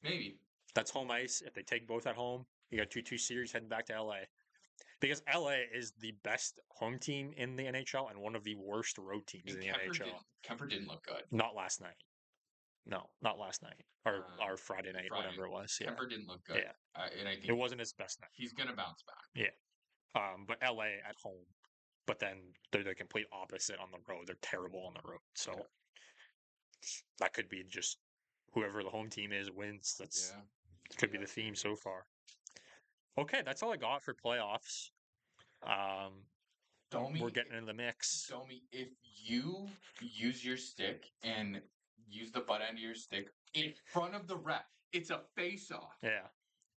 Maybe. That's home ice. If they take both at home, you got 2-2 series heading back to LA. Because LA is the best home team in the NHL and one of the worst road teams in the NHL. Kemper didn't look good. Not last night. No, not last night. Or Friday night, whatever it was. Yeah. Kemper didn't look good. Yeah. And I think it wasn't his best night. He's going to bounce back. Yeah. But LA at home. But then they're the complete opposite on the road. They're terrible on the road. So that could be just whoever the home team is wins. That's could be the theme so far. Okay, that's all I got for playoffs. Domi, we're getting in the mix. Domi, if you use your stick and use the butt end of your stick in front of the ref, it's a face-off. Yeah.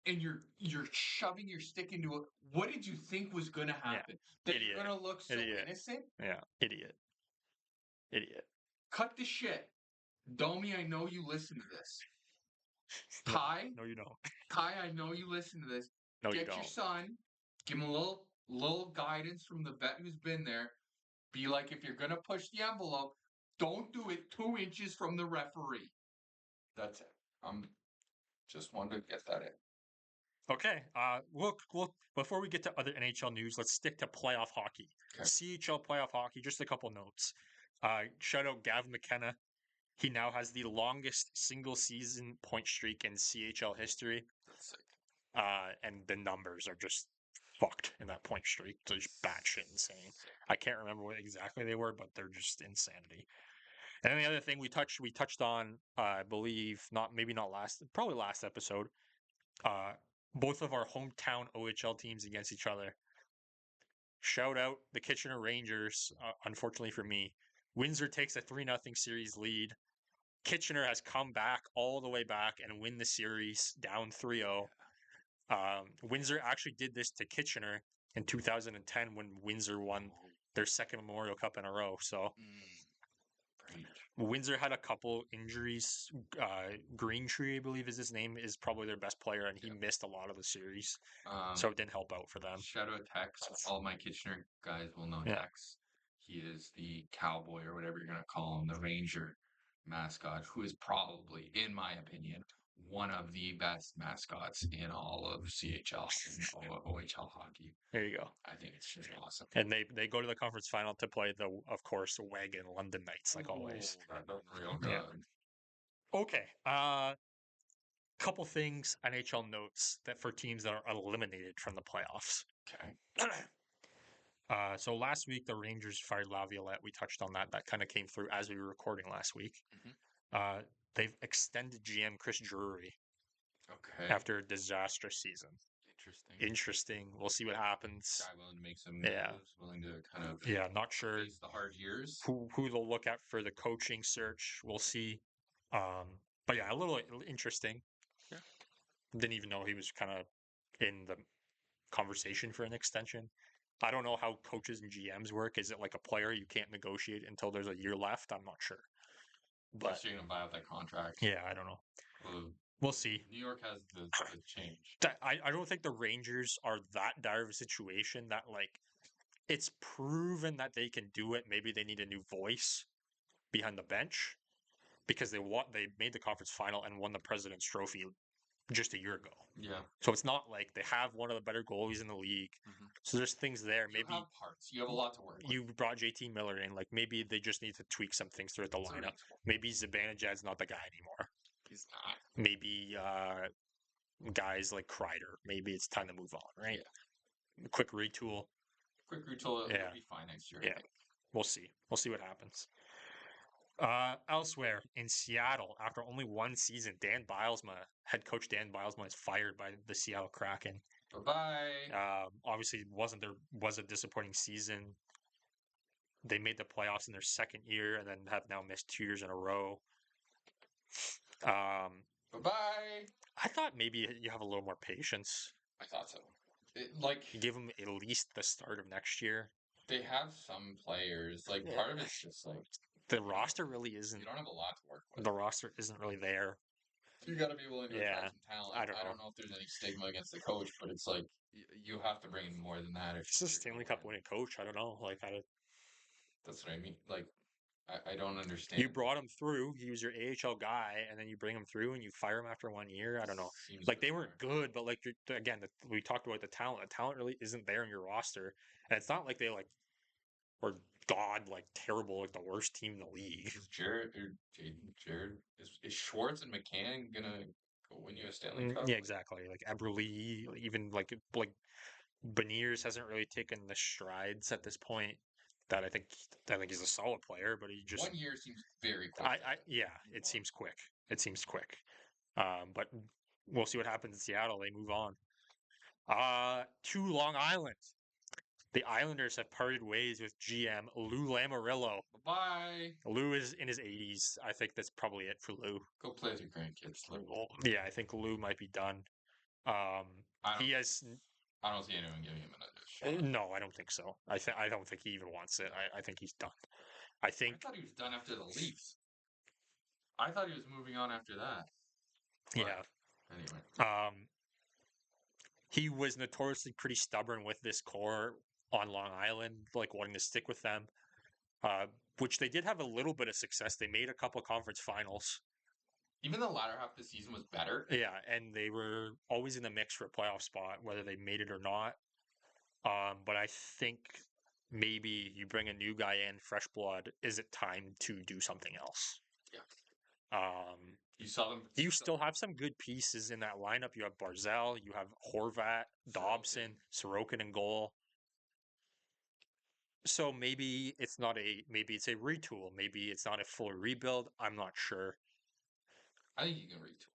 And you're shoving your stick into it. What did you think was going to happen? That Idiot. you're going to look so innocent? Yeah, idiot. Cut the shit. Domi, I know you listen to this. Ty? No, you don't. Ty, I know you listen to this. No, Get you don't. your son. Give him a little guidance from the vet who's been there. Be like, if you're going to push the envelope, don't do it 2 inches from the referee. That's it. Just wanted to get that in. Okay. Look, before we get to other NHL news, let's stick to playoff hockey. Okay. CHL playoff hockey, just a couple notes. Shout out Gavin McKenna. He now has the longest single season point streak in CHL history. That's sick. And the numbers are just fucked in that point streak. They're just batshit insane. I can't remember what exactly they were, but they're just insanity. And then the other thing we touched on, I believe, probably last episode, both of our hometown OHL teams against each other. Shout out the Kitchener Rangers, unfortunately for me. Windsor takes a 3-0 series lead. Kitchener has come back all the way back and win the series down 3-0. Windsor actually did this to Kitchener in 2010 when Windsor won their second Memorial Cup in a row. So Windsor had a couple injuries. Greentree, I believe is his name, is probably their best player, and he missed a lot of the series. So it didn't help out for them. Shout out Tex. All my Kitchener guys will know Tex. He is the cowboy or whatever you're going to call him, the Ranger mascot, who is probably, in my opinion, one of the best mascots in all of CHL and OHL hockey. There you go. I think it's just awesome. And they go to the conference final to play the, of course, Wagon London Knights, like always. Ooh, that does real good. Yeah. Okay. Couple things, NHL notes that for teams that are eliminated from the playoffs. Okay. So last week the Rangers fired Laviolette. We touched on that. That kind of came through as we were recording last week. Mhm. They've extended GM Chris Drury Okay. after a disastrous season. Interesting. We'll see what happens. Guy willing to make some Yeah. moves, willing to kind of Not sure face the hard years. who they'll look at for the coaching search. We'll see. But yeah, a little interesting. Yeah. Didn't even know he was kind of in the conversation for an extension. I don't know how coaches and GMs work. Is it like a player you can't negotiate until there's a year left? I'm not sure. But Unless you're gonna buy out that contract. yeah, I don't know. Ooh, We'll see. New York has the change. I don't think the Rangers are that dire of a situation that like it's proven that they can do it. Maybe they need a new voice behind the bench because they made the conference final and won the President's Trophy just a year ago. Yeah. So it's not like they have one of the better goalies in the league. Mhm. So there's things there. You Maybe have parts. You have a lot to work with. you brought JT Miller in. Like maybe they just need to tweak some things throughout the It's a lineup. retool. Maybe Zibanejad's not the guy anymore. He's not. Maybe guys like Kreider. Maybe it's time to move on, right? Quick retool. Quick retool. Yeah. It'll be fine next year. Yeah. We'll see. We'll see what happens. Elsewhere in Seattle, after only one season, head coach Dan Bilesma is fired by the Seattle Kraken. Bye-bye. Obviously, was a disappointing season. They made the playoffs in their second year and then have now missed 2 years in a row. Bye-bye. I thought maybe you have a little more patience. I thought so. You give them at least the start of next year. They have some players. Like, part of it's just like the roster really isn't. You don't have a lot to work with. The roster isn't really there. You got to be willing to attract some talent. I don't know if there's any stigma against the coach, but it's like you have to bring in more than that. It's a Stanley Cup winning coach. I don't know. That's what I mean. Like, I don't understand. You brought him through. He was your AHL guy, and then you bring him through and you fire him after 1 year. I don't know. Like they weren't good, but like again, we talked about the talent. The talent really isn't there in your roster, and it's not like they like were terrible, like the worst team in the league. Is Jared is Schwartz and McCann gonna go win you a Stanley Cup? Yeah, exactly. Like Eberle, even like Beniers hasn't really taken the strides at this point. That I think he's a solid player, but he just 1 year seems very quick. It seems quick. It seems quick. But we'll see what happens in Seattle. They move on. To Long Island. The Islanders have parted ways with GM Lou Lamoriello. Bye. Lou is in his 80s. I think that's probably it for Lou. Go play with your grandkids, Lou. Yeah, I think Lou might be done. I don't see anyone giving him another shot. No, I don't think so. I don't think he even wants it. I think he's done. I thought he was done after the Leafs. I thought he was moving on after that. Yeah. Anyway. He was notoriously pretty stubborn with this core on Long Island, like wanting to stick with them, which they did have a little bit of success. They made a couple conference finals. Even the latter half of the season was better. Yeah, and they were always in the mix for a playoff spot, whether they made it or not. But I think maybe you bring a new guy in, fresh blood. Is it time to do something else? Yeah. You saw them. You still have some good pieces in that lineup. You have Barzal, you have Horvat, Dobson, Sorokin in goal. So maybe it's a retool. Maybe it's not a full rebuild. I'm not sure. I think you can retool.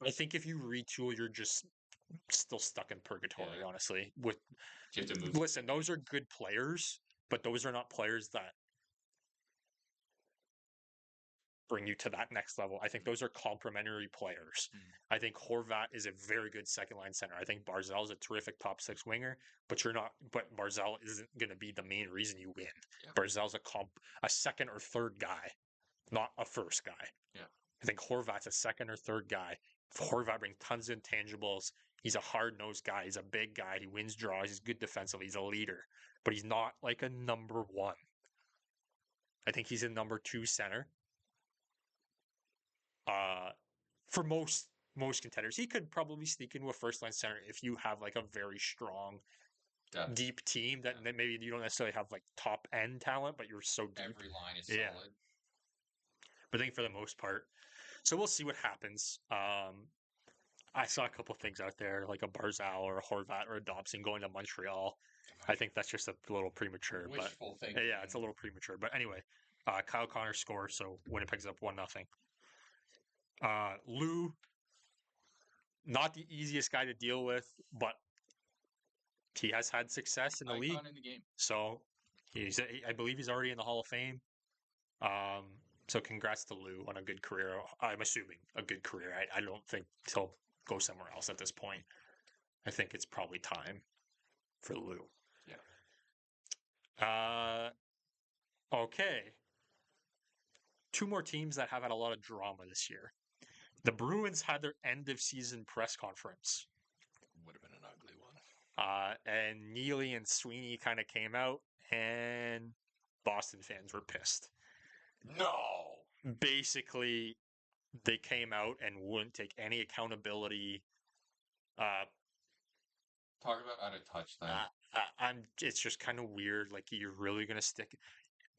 I think if you retool, you're just still stuck in purgatory, honestly. You have to move. Listen, those are good players, but those are not players that bring you to that next level. I think those are complementary players. I think Horvat is a very good second line center. I think Barzal is a terrific top six winger, but Barzal isn't going to be the main reason you win. Yeah. Barzal's a second or third guy, not a first guy. Yeah. I think Horvat's a second or third guy. Horvat brings tons of intangibles. He's a hard-nosed guy. He's a big guy. He wins draws. He's good defensively. He's a leader, but he's not like a number one. I think he's a number two center. For most contenders, he could probably sneak into a first line center if you have like a very strong, Depth. deep team that maybe you don't necessarily have like top end talent, but you're so deep. Every line is Yeah. solid. But I think for the most part, so we'll see what happens. I saw a couple things out there, like a Barzal or a Horvat or a Dobson going to Montreal. I think that's just a little premature. Wishful But thinking. yeah, it's a little premature. But anyway, Kyle Connor scores, so Winnipeg's up 1-0. Lou, not the easiest guy to deal with, but he has had success in the league. In the game. So I believe he's already in the Hall of Fame. So congrats to Lou on a good career. I'm assuming a good career. I don't think he'll go somewhere else at this point. I think it's probably time for Lou. Yeah. Okay. 2 more teams that have had a lot of drama this year. The Bruins had their end of season press conference. Would have been an ugly one. And Neely and Sweeney kind of came out, and Boston fans were pissed. No. Basically, they came out and wouldn't take any accountability. Talk about out of touch then. It's just kind of weird. Like, you're really gonna stick.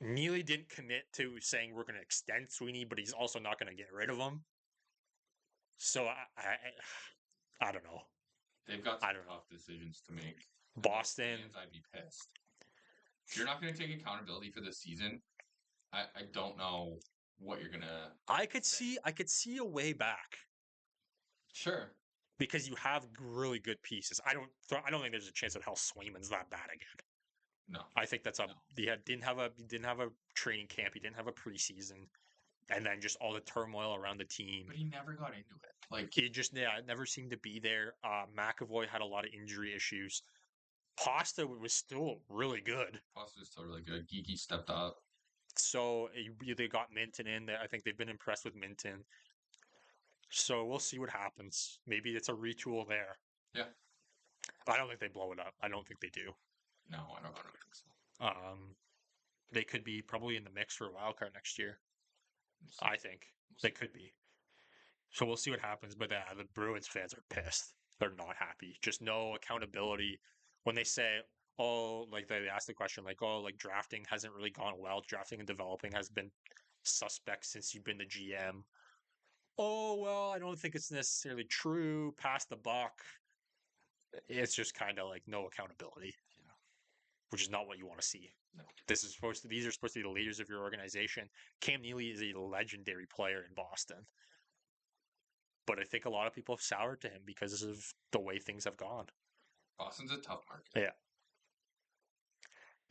Neely didn't commit to saying we're gonna extend Sweeney, but he's also not gonna get rid of him. So I don't know. They've got some tough decisions to make. Boston. I'd be pissed. If you're not going to take accountability for this season, I don't know what you're gonna. I could see a way back. Sure. Because you have really good pieces. I don't think there's a chance that Hal Swayman's that bad again. No. I think that's he didn't have a training camp. He didn't have a preseason, and then just all the turmoil around the team. But he never got into it. Like it just it never seemed to be there. McAvoy had a lot of injury issues. Pasta was still really good. Pasta was still really good. Geeky stepped up. So they got Minton in. I think they've been impressed with Minton. So we'll see what happens. Maybe it's a retool there. Yeah. I don't think they blow it up. I don't think they do. No, I don't think so. They could be probably in the mix for a wild card next year. I think they could be. So we'll see what happens. But the Bruins fans are pissed. They're not happy. Just no accountability. When they say, oh, like they ask the question, like, oh, like drafting hasn't really gone well. Drafting and developing has been suspect since you've been the GM. Oh, well, I don't think it's necessarily true. Pass the buck. It's just kind of like no accountability, which is not what you want to see. No. These are supposed to be the leaders of your organization. Cam Neely is a legendary player in Boston. But I think a lot of people have soured to him because of the way things have gone. Boston's a tough market. Yeah.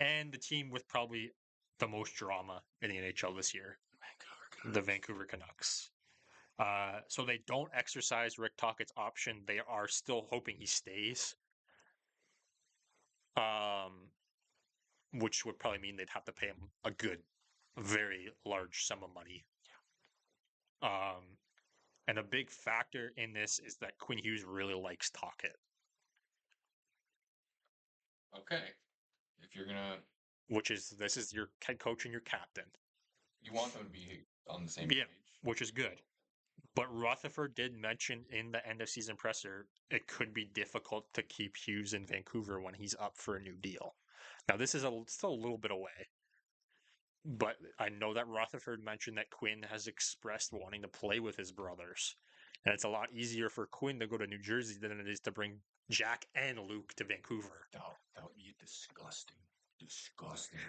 And the team with probably the most drama in the NHL this year, the Vancouver Canucks. So they don't exercise Rick Tocchet's option. They are still hoping he stays. Which would probably mean they'd have to pay him a very large sum of money. Yeah. And a big factor in this is that Quinn Hughes really likes Tocchet. Okay. If you're gonna, this is your head coach and your captain. You want them to be on the same page. Which is good. But Rutherford did mention in the end of season presser it could be difficult to keep Hughes in Vancouver when he's up for a new deal. Now, this is still a little bit away. But I know that Rutherford mentioned that Quinn has expressed wanting to play with his brothers. And it's a lot easier for Quinn to go to New Jersey than it is to bring Jack and Luke to Vancouver. That would be disgusting. Disgusting.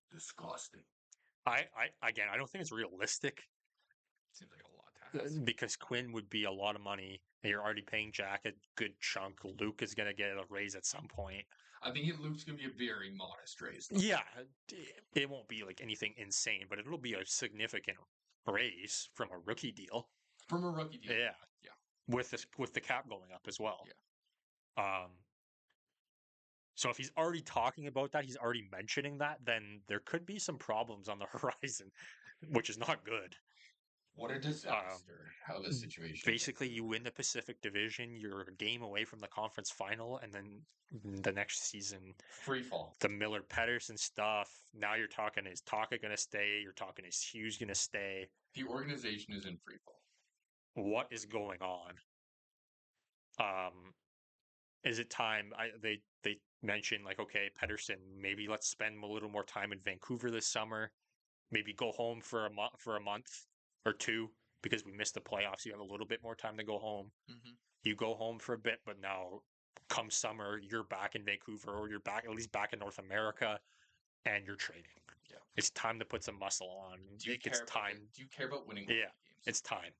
Disgusting. I don't think it's realistic. Seems like a lot to ask. Because Quinn would be a lot of money, and you're already paying Jack a good chunk. Luke is going to get a raise at some point. I think Luke's going to be a very modest raise. Though. Yeah, it won't be like anything insane, but it'll be a significant raise from a rookie deal. From a rookie deal. Yeah. With the cap going up as well. Yeah. So if he's already talking about that, he's already mentioning that, then there could be some problems on the horizon, which is not good. What a disaster of a situation. Basically, you win the Pacific Division, you're a game away from the conference final, and then the next season, Free fall. the Miller Pedersen stuff. Now you're talking, is Taka going to stay? You're talking, is Hughes going to stay? The organization is in free fall. What is going on? Is it time? They mentioned like, okay, Pedersen, maybe let's spend a little more time in Vancouver this summer. Maybe go home for a month or two because we missed the playoffs. You have a little bit more time to go home. Mm-hmm. You go home for a bit, but now come summer, you're back in Vancouver or you're back at least back in North America, and you're trading. Yeah, it's time to put some muscle on. Do you care about winning hockey games? It's time.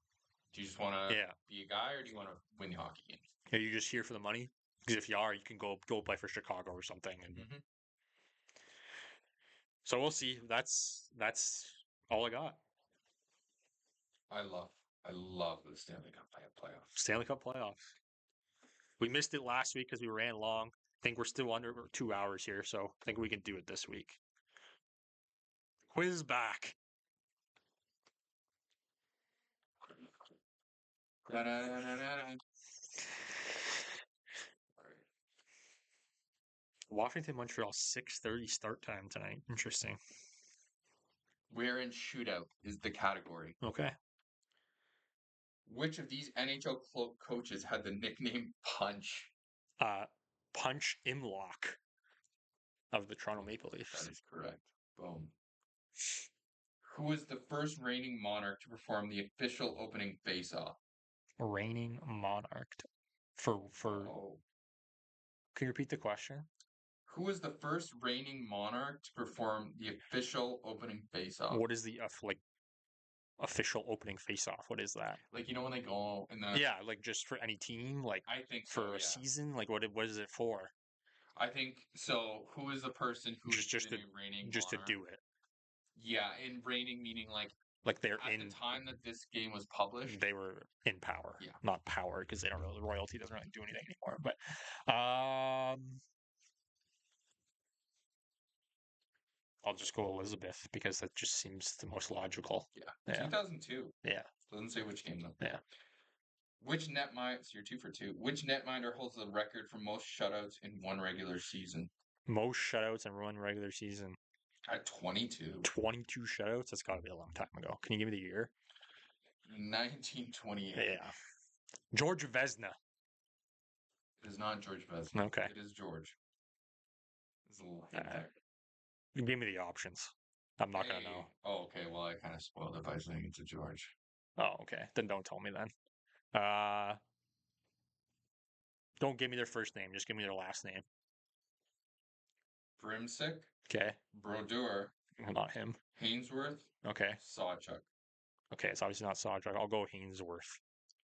Do you just want to be a guy, or do you want to win the hockey games? Are you just here for the money? Because if you are, you can go play for Chicago or something. And so we'll see. That's all I got. I love the Stanley Cup playoffs. Stanley Cup playoffs. We missed it last week because we ran long. I think we're still under 2 hours here, so I think we can do it this week. Quiz back. Washington, Montreal, 6:30 start time tonight. Interesting. We're in shootout is the category. Okay. Which of these NHL coaches had the nickname Punch? Punch Imlach of the Toronto Maple Leafs. That is correct. Boom. Who was the first reigning monarch to perform the official opening face-off? Reigning monarch. For Can you repeat the question? Who was the first reigning monarch to perform the official opening face-off? What is the official opening face-off? What is that? Like, when they go in the... Yeah, like just for any team? Like I think for a season? Like what is it for? I think so. Who is the person who is the reigning just monarch? To do it? Yeah, in reigning meaning like they're at the time that this game was published, they were in power. Yeah, not power because they don't really. The royalty doesn't really do anything anymore. But I'll just go Elizabeth because that just seems the most logical. Yeah. 2002. Yeah. Doesn't say which game though. Yeah. Which netminder? So you're 2 for 2. Which netminder holds the record for most shutouts in one regular season? Most shutouts in one regular season. At 22. 22 shutouts? That's got to be a long time ago. Can you give me the year? 1928. Yeah. George Vezina. It is not George Vezina. Okay. It is George. There's a little hint there. You give me the options. I'm not going to know. Oh, okay. Well, I kind of spoiled it by saying it's a George. Oh, okay. Then don't tell me then. Don't give me their first name. Just give me their last name. Brimsick. Okay. Brodeur. Not him. Hainsworth. Okay. Sawchuk. Okay, it's obviously not Sawchuk. I'll go Hainsworth.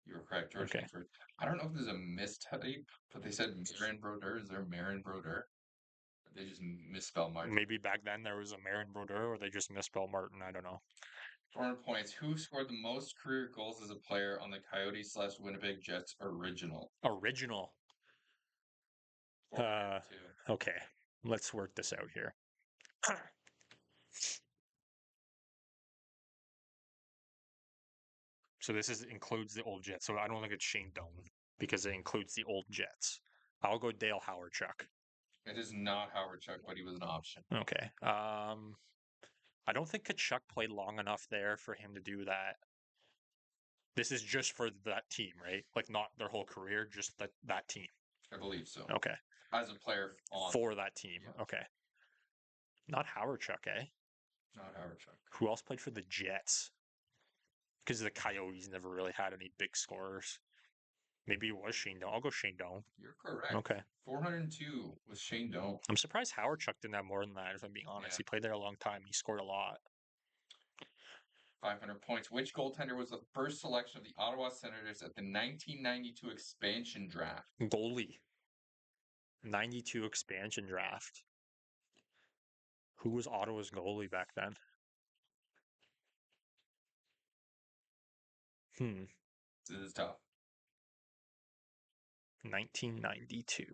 You were correct, George Hainsworth. I don't know if there's a mistype, but they said Marin Brodeur. Is there Marin Brodeur? They just misspelled Martin. Maybe back then there was a Marin Brodeur, or they just misspelled Martin. I don't know. 400 points. Who scored the most career goals as a player on the Coyotes/Winnipeg Jets original? Okay. Let's work this out here. So this includes the old Jets. So I don't think it's Shane Doan because it includes the old Jets. I'll go Dale Hawerchuk. It is not Hawerchuk, but he was an option. Okay. I don't think Tkachuk played long enough there for him to do that. This is just for that team, right? Like not their whole career, just that team. I believe so. Okay. As a player for that team. Yeah. Okay. Not Hawerchuk, eh? Not Hawerchuk. Who else played for the Jets? Because the Coyotes never really had any big scorers. Maybe it was Shane Doan. I'll go Shane Doan. You're correct. Okay. 402 was Shane Doan. I'm surprised Hawerchuk didn't have more than that, if I'm being honest. Yeah. He played there a long time. He scored a lot. 500 points. Which goaltender was the first selection of the Ottawa Senators at the 1992 expansion draft? Goalie. 92 expansion draft. Who was Ottawa's goalie back then? This is tough. 1992.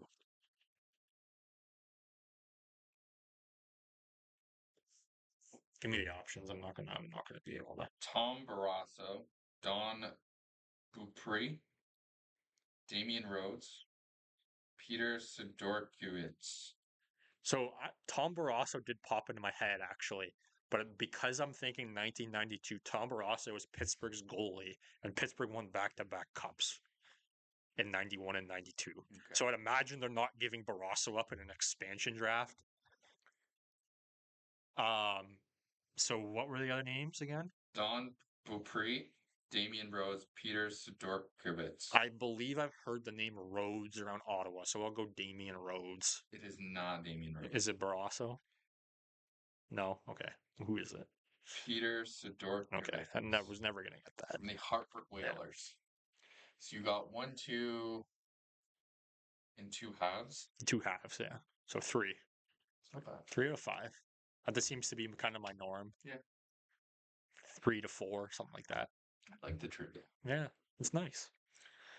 Give me the options. I'm not gonna be able to. Tom Barrasso, Don Bupri, Damian Rhodes, Peter Sidorkiewicz. So Tom Barrasso did pop into my head actually, but because I'm thinking 1992, Tom Barrasso was Pittsburgh's goalie, and Pittsburgh won back-to-back cups in 91 and 92. Okay. So I'd imagine they're not giving Barrasso up in an expansion draft. So what were the other names again? Don Bupri, Damian Rhodes, Peter Sidorkiewicz. I believe I've heard the name Rhodes around Ottawa, so I'll go Damian Rhodes. It is not Damian Rhodes. Is it Barrasso? No? Okay. Who is it? Peter Sidorkiewicz. Okay. I was never going to get that. From the Hartford Whalers. So you got 1, 2, and 2 halves. 2 halves, yeah. So 3. It's not bad. 3 out of 5. That seems to be kind of my norm. Yeah. 3 to 4, something like that. I like the trivia. Yeah, it's nice.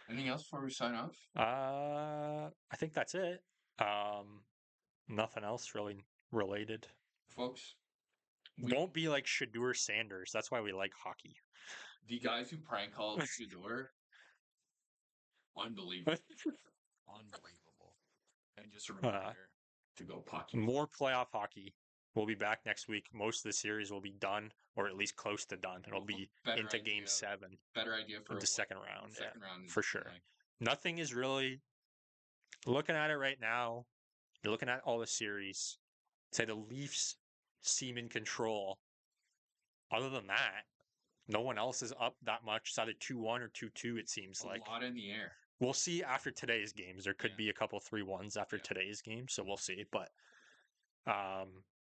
Anything else before we sign off? I think that's it. Nothing else really related. Folks, Don't be like Shedeur Sanders. That's why we like hockey. The guys who prank called Shedeur, unbelievable. Unbelievable. And just a reminder to go pucky. More playoff hockey. We'll be back next week. Most of the series will be done, or at least close to done. It'll be into Game 7. Better idea for the second round. Second round for sure. Nothing is really looking at it right now. You're looking at all the series. Say the Leafs seem in control. Other than that, no one else is up that much. It's either 2-1 or 2-2. It seems like a lot in the air. We'll see after today's games. There could be a couple 3-1s after today's game, so we'll see. But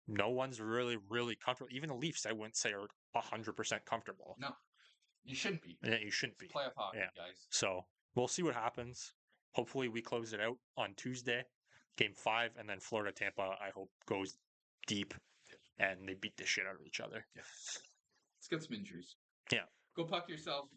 no one's really comfortable. Even the Leafs, I wouldn't say, are 100% comfortable. No, you shouldn't be. Yeah, you shouldn't be. Playoff hockey, guys. So we'll see what happens. Hopefully, we close it out on Tuesday, Game 5, and then Florida Tampa. I hope goes deep, and they beat the shit out of each other. Yeah. Let's get some injuries. Yeah. Go puck yourself.